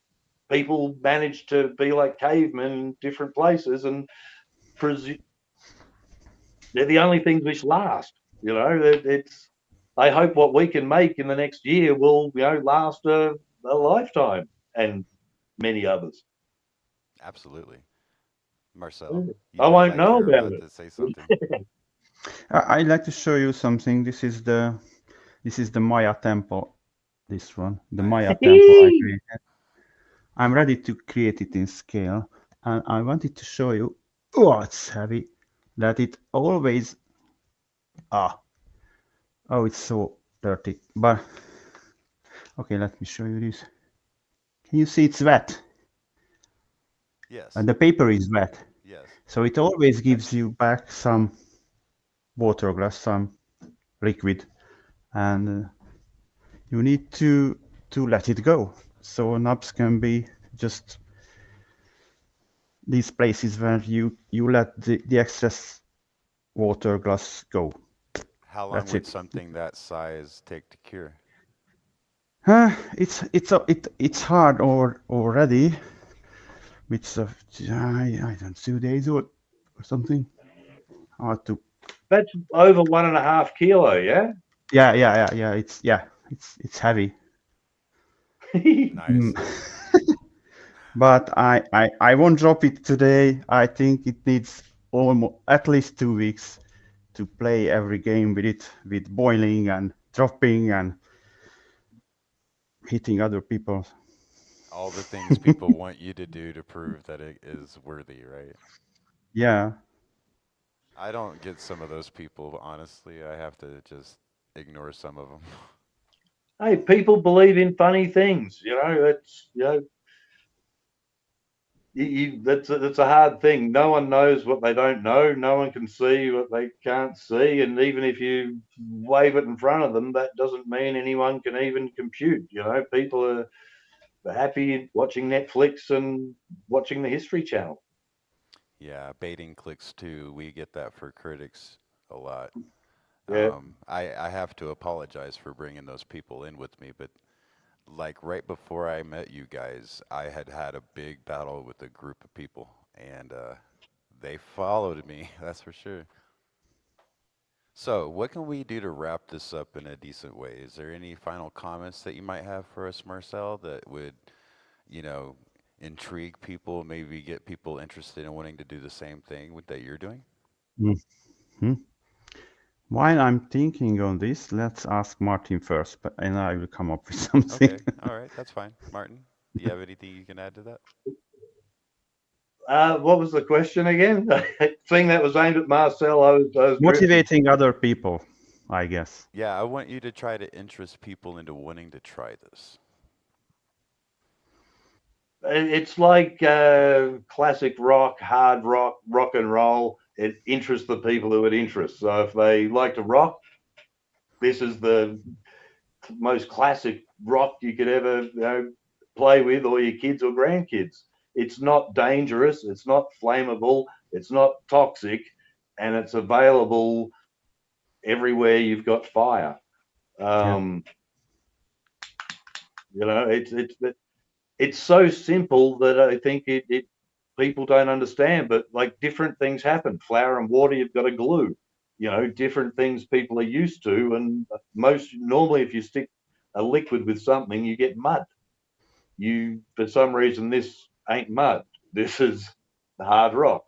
people managed to be like cavemen in different places, and they're the only things which last. It's. I hope what we can make in the next year will, last a lifetime, and many others. Absolutely. Marcel, you I look won't like know you're about about it. to say something. I'd like to show you something. This is the Maya temple. This one, the Nice. Maya temple I created. I'm ready to create it in scale, and I wanted to show you. Oh, it's heavy. That it always. Oh, it's so dirty. But okay, let me show you this. Can you see it's wet? Yes. And the paper is wet. Yes. So it always gives you back some water glass, some liquid, and you need to let it go. So nubs can be just these places where you let the excess water glass go. How long That's would it. something that size take to cure? It's hard already. It's I don't 2 days or something. Hard to. That's over 1.5 kilo, yeah. Yeah. It's heavy. Nice. But I won't drop it today. I think it needs almost at least 2 weeks to play every game with it, with boiling and dropping and hitting other people. All the things people want you to do to prove that it is worthy, right? Yeah. I don't get some of those people, honestly. I have to just ignore some of them. Hey, people believe in funny things. It's that's a hard thing. No one knows what they don't know. No one can see what they can't see. And even if you wave it in front of them, that doesn't mean anyone can even compute. People are happy watching Netflix and watching the History Channel. Yeah, baiting clicks too. We get that for critics a lot. Yeah. I have to apologize for bringing those people in with me, but like right before I met you guys, I had a big battle with a group of people, and they followed me, that's for sure. So, what can we do to wrap this up in a decent way? Is there any final comments that you might have for us, Marcel, that would, you know, intrigue people, maybe get people interested in wanting to do the same thing that you're doing? Mhm. While I'm thinking on this, let's ask Martin first, and I will come up with something. Okay, all right, that's fine. Martin, do you have anything you can add to that? What was the question again? Thing that was aimed at Marcel. I was drifting. Motivating other people, I guess. Yeah, I want you to try to interest people into wanting to try this. It's like classic rock, hard rock, rock and roll. It interests the people who it interests. So if they like to rock, this is the most classic rock you could ever play with, or your kids or grandkids. It's not dangerous. It's not flammable. It's not toxic, and it's available everywhere you've got fire. Um, it's so simple that I think it people don't understand. But like different things happen. Flour and water, you've got to glue. Different things people are used to, and most normally, if you stick a liquid with something, you get mud. For some reason, this ain't mud. This is hard rock.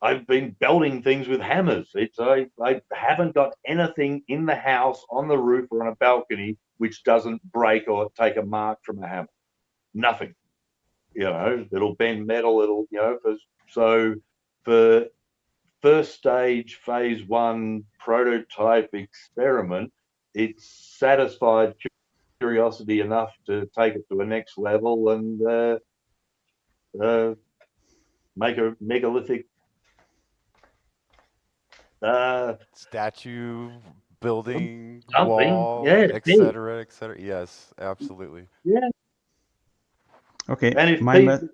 I've been belting things with hammers. I haven't got anything in the house, on the roof, or on a balcony which doesn't break or take a mark from a hammer. Nothing. You know, it'll bend metal. It'll, you know, so for first stage, phase 1 prototype experiment, it's satisfied curiosity enough to take it to a next level and make a megalithic statue, building, something. wall, Yeah, etc., etc. Yes, absolutely. yeah. Okay, And if my people,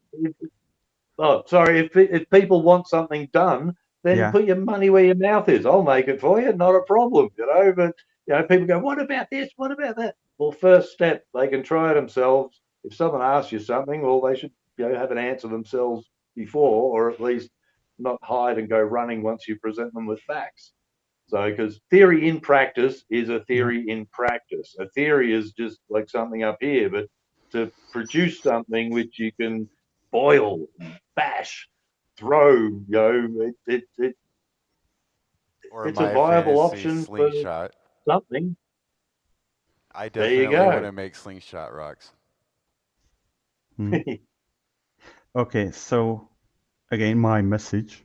if people want something done, then yeah. put your money where your mouth is. I'll make it for you, not a problem, you know. But you know, people go, "What about this? What about that?" Well, first step, they can try it themselves. If someone asks you something, well, they should, you know, have an answer themselves before, or at least not hide and go running once you present them with facts. So, because theory in practice is a theory in practice. A theory is just like something up here, but to produce something which you can boil, bash, throw, you know, Or it's a my viable fantasy option for slingshot. something. I There you definitely want go. to make slingshot rocks. Okay, so again, my message.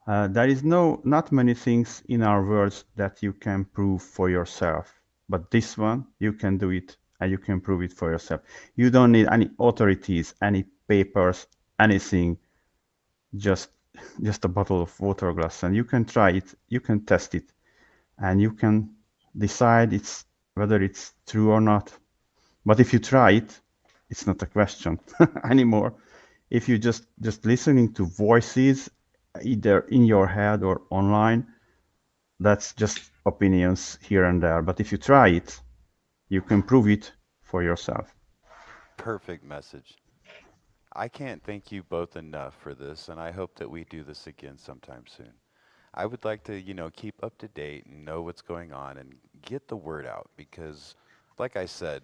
There is not many things in our worlds that you can prove for yourself, but this one, you can do it and you can prove it for yourself. You don't need any authorities, any papers, anything, just a bottle of water glass, and you can try it, you can test it, and you can decide whether it's true or not. But if you try it, it's not a question anymore. If you just listening to voices either in your head or online, that's just opinions here and there. But if you try it, you can prove it for yourself. Perfect message. I can't thank you both enough for this, and I hope that we do this again sometime soon. I would like to, you know, keep up to date and know what's going on and get the word out because, like I said,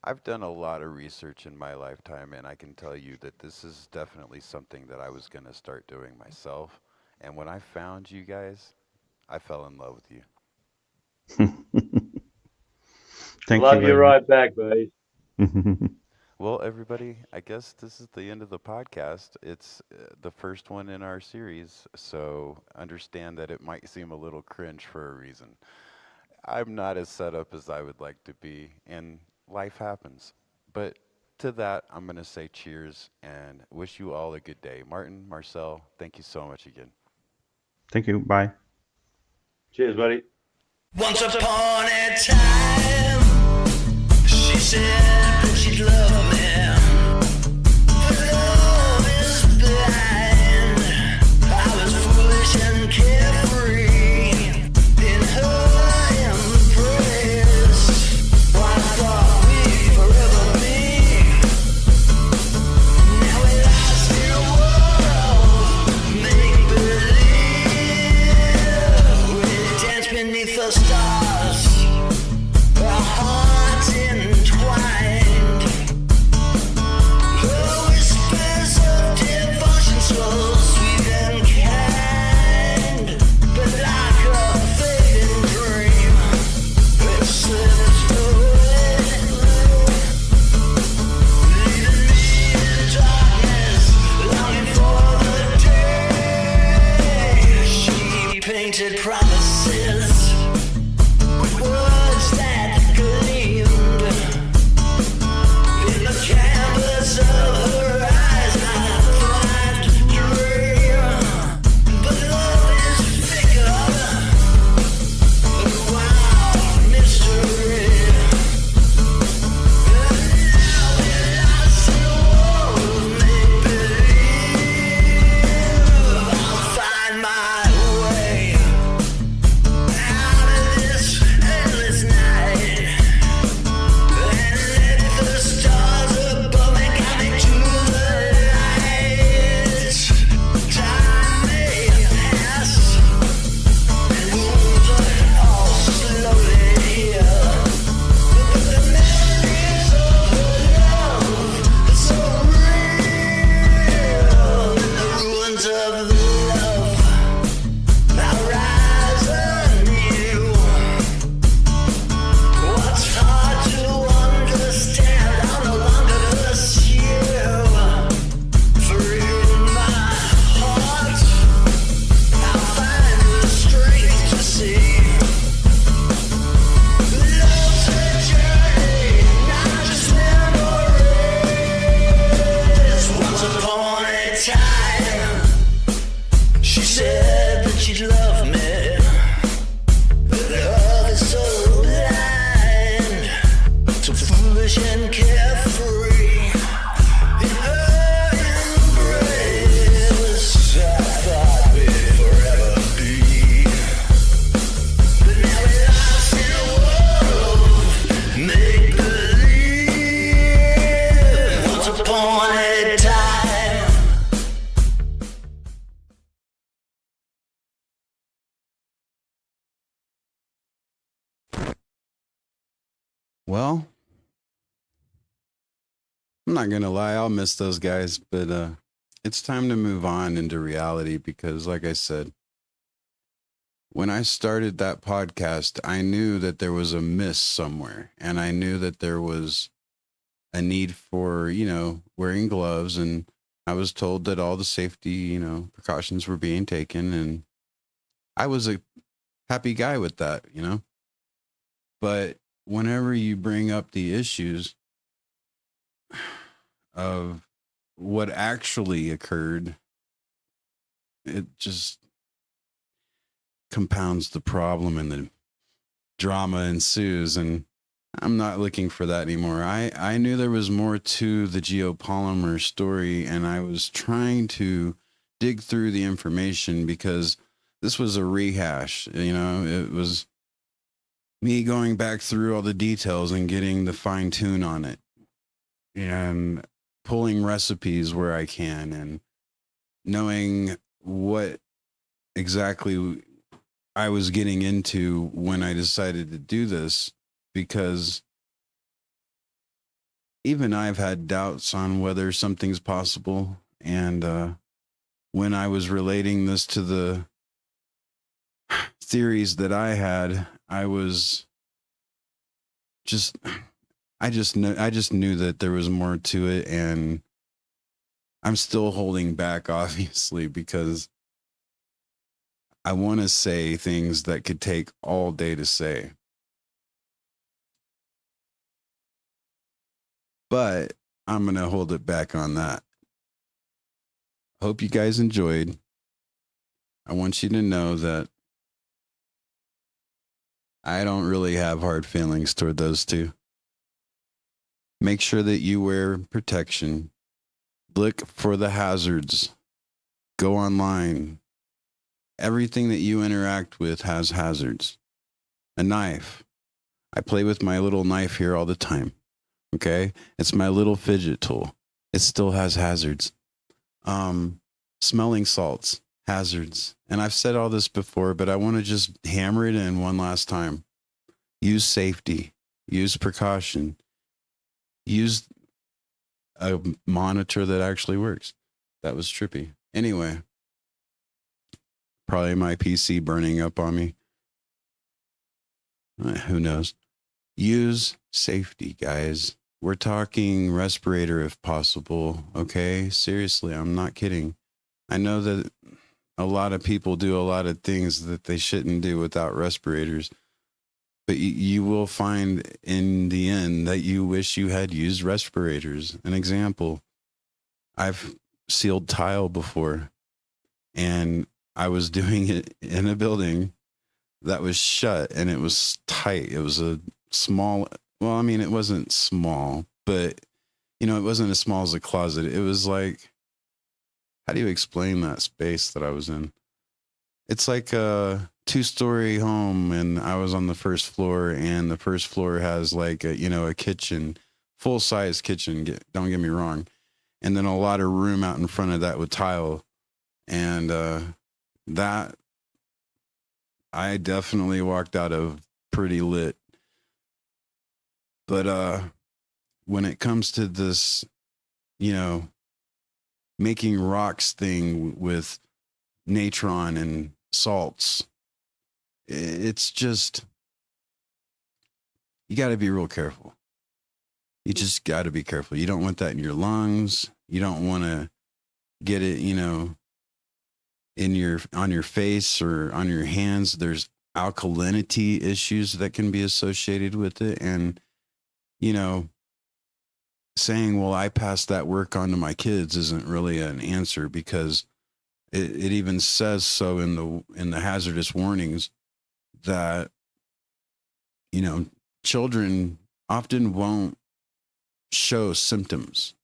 I've done a lot of research in my lifetime, and I can tell you that this is definitely something that I was going to start doing myself. And when I found you guys, I fell in love with you. Thank Love you you very right back, babe. much. Well, everybody, I guess this is the end of the podcast. It's the first one in our series, so understand that it might seem a little cringe for a reason. I'm not as set up as I would like to be, and life happens. But to that, I'm going to say cheers and wish you all a good day. Martin, Marcel, thank you so much again. Thank you. Bye. Cheers, buddy. Once upon a time, she said that she'd love me. But love is blind. I was foolish and carefree in her embrace. Why thought we'd forever be? Now we're lost in a world, make believe. We dance beneath the stars, our hearts entwined. The whispers of devotion, so sweet and kind. But like a fading dream, it slips away, leaving me in darkness, longing for the day. She painted promises with words that gleamed in the canvas of her eyes. I thought to dream, but love is bigger, a wild mystery. And now we're lost in a world of make-believe. I'll find my way out of this endless night. Well, I'm not going to lie. I'll miss those guys, but it's time to move on into reality because, like I said, when I started that podcast, I knew that there was a miss somewhere, and I knew that there was a need for, wearing gloves. And I was told that all the safety, precautions were being taken. And I was a happy guy with that. But whenever you bring up the issues of what actually occurred, it just compounds the problem and the drama ensues. And I'm not looking for that anymore. I knew there was more to the geopolymer story, and I was trying to dig through the information because this was a rehash. It was me going back through all the details and getting the fine tune on it and pulling recipes where I can and knowing what exactly I was getting into when I decided to do this, because even I've had doubts on whether something's possible. And when I was relating this to the theories that I had, I was I just knew that there was more to it, and I'm still holding back, obviously, because I want to say things that could take all day to say. But I'm going to hold it back on that. Hope you guys enjoyed. I want you to know that I don't really have hard feelings toward those two. Make sure that you wear protection. Look for the hazards. Go online. Everything that you interact with has hazards. A knife. I play with my little knife here all the time. Okay? It's my little fidget tool. It still has hazards. Smelling salts, hazards. And I've said all this before, but I want to just hammer it in one last time. Use safety. Use precaution. Use a monitor that actually works. That was trippy. Anyway, probably my PC burning up on me. Who knows? Use safety, guys. We're talking respirator if possible. Okay? Seriously, I'm not kidding. I know that a lot of people do a lot of things that they shouldn't do without respirators. But you will find in the end that you wish you had used respirators. An example, I've sealed tile before, and I was doing it in a building that was shut, and it was tight. It was a small, well, I mean, it wasn't small, but, it wasn't as small as a closet. It was like, how do you explain that space that I was in? It's like a 2-story home, and I was on the first floor, and the first floor has like a kitchen, full-size kitchen. Don't get me wrong, and then a lot of room out in front of that with tile, and that I definitely walked out of pretty lit. But when it comes to this, making rocks thing with natron and salts, it's just, you got to be real careful. You just got to be careful. You don't want that in your lungs. You don't want to get it, on your face or on your hands. There's alkalinity issues that can be associated with it. And, saying, well, I passed that work on to my kids isn't really an answer, because it even says so in the hazardous warnings that, children often won't show symptoms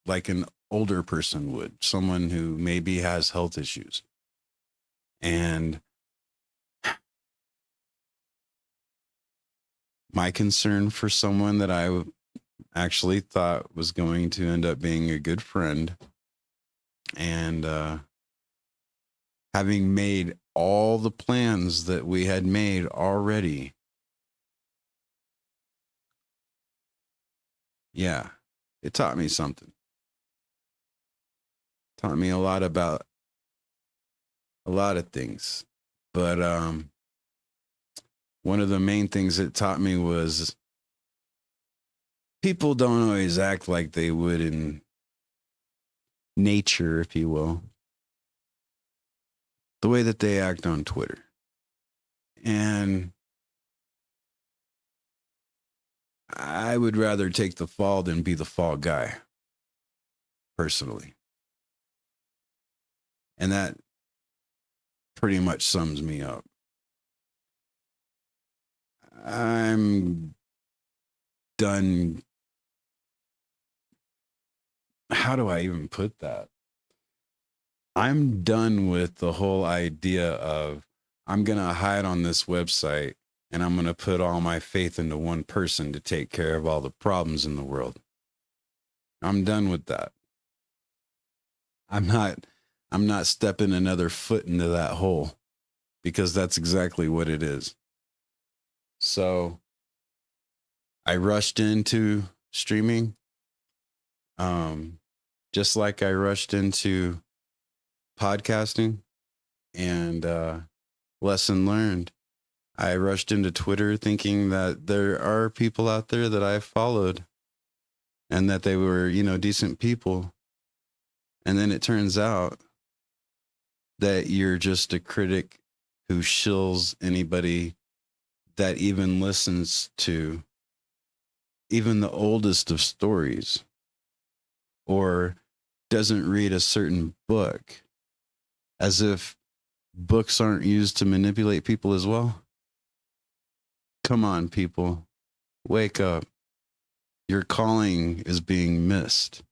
like an older person would, someone who maybe has health issues. And my concern for someone that I actually thought was going to end up being a good friend, and having made all the plans that we had made already, Yeah, it taught me something. Taught me a lot about a lot of things. But one of the main things it taught me was people don't always act like they would in nature, if you will, the way that they act on Twitter. And I would rather take the fall than be the fall guy, personally. And that pretty much sums me up. I'm done. How do I even put that? I'm done with the whole idea of I'm going to hide on this website and I'm going to put all my faith into one person to take care of all the problems in the world. I'm done with that. I'm not stepping another foot into that hole, because that's exactly what it is. So I rushed into streaming, just like I rushed into podcasting, and lesson learned. I rushed into Twitter thinking that there are people out there that I followed and that they were, decent people. And then it turns out that you're just a critic who shills anybody that even listens to even the oldest of stories or doesn't read a certain book, as if books aren't used to manipulate people as well. Come on, people. Wake up. Your calling is being missed,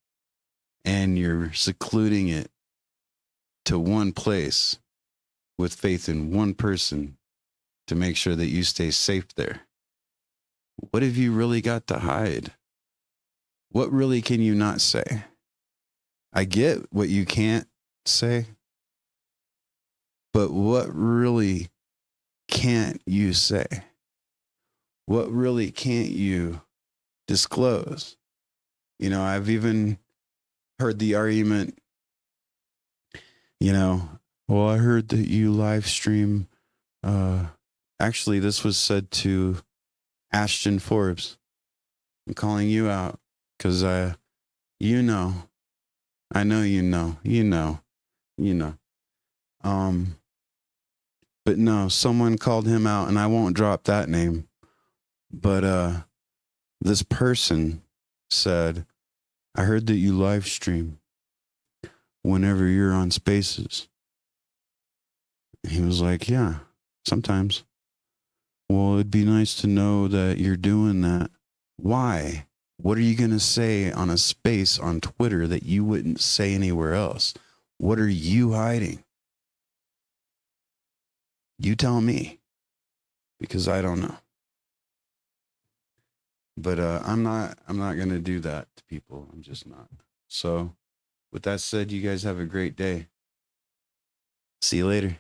and you're secluding it to one place with faith in one person to make sure that you stay safe there. What have you really got to hide? What really can you not say? I get what you can't say, but what really can't you say? What really can't you disclose? I've even heard the argument, well, I heard that you live stream. Actually, this was said to Ashton Forbes. I'm calling you out because I know. But no, someone called him out, and I won't drop that name. But this person said, I heard that you live stream whenever you're on Spaces. He was like, yeah, sometimes. Well, it'd be nice to know that you're doing that. Why? What are you going to say on a space on Twitter that you wouldn't say anywhere else? What are you hiding? You tell me, because I don't know. But I'm not going to do that to people. I'm just not. So with that said, you guys have a great day. See you later.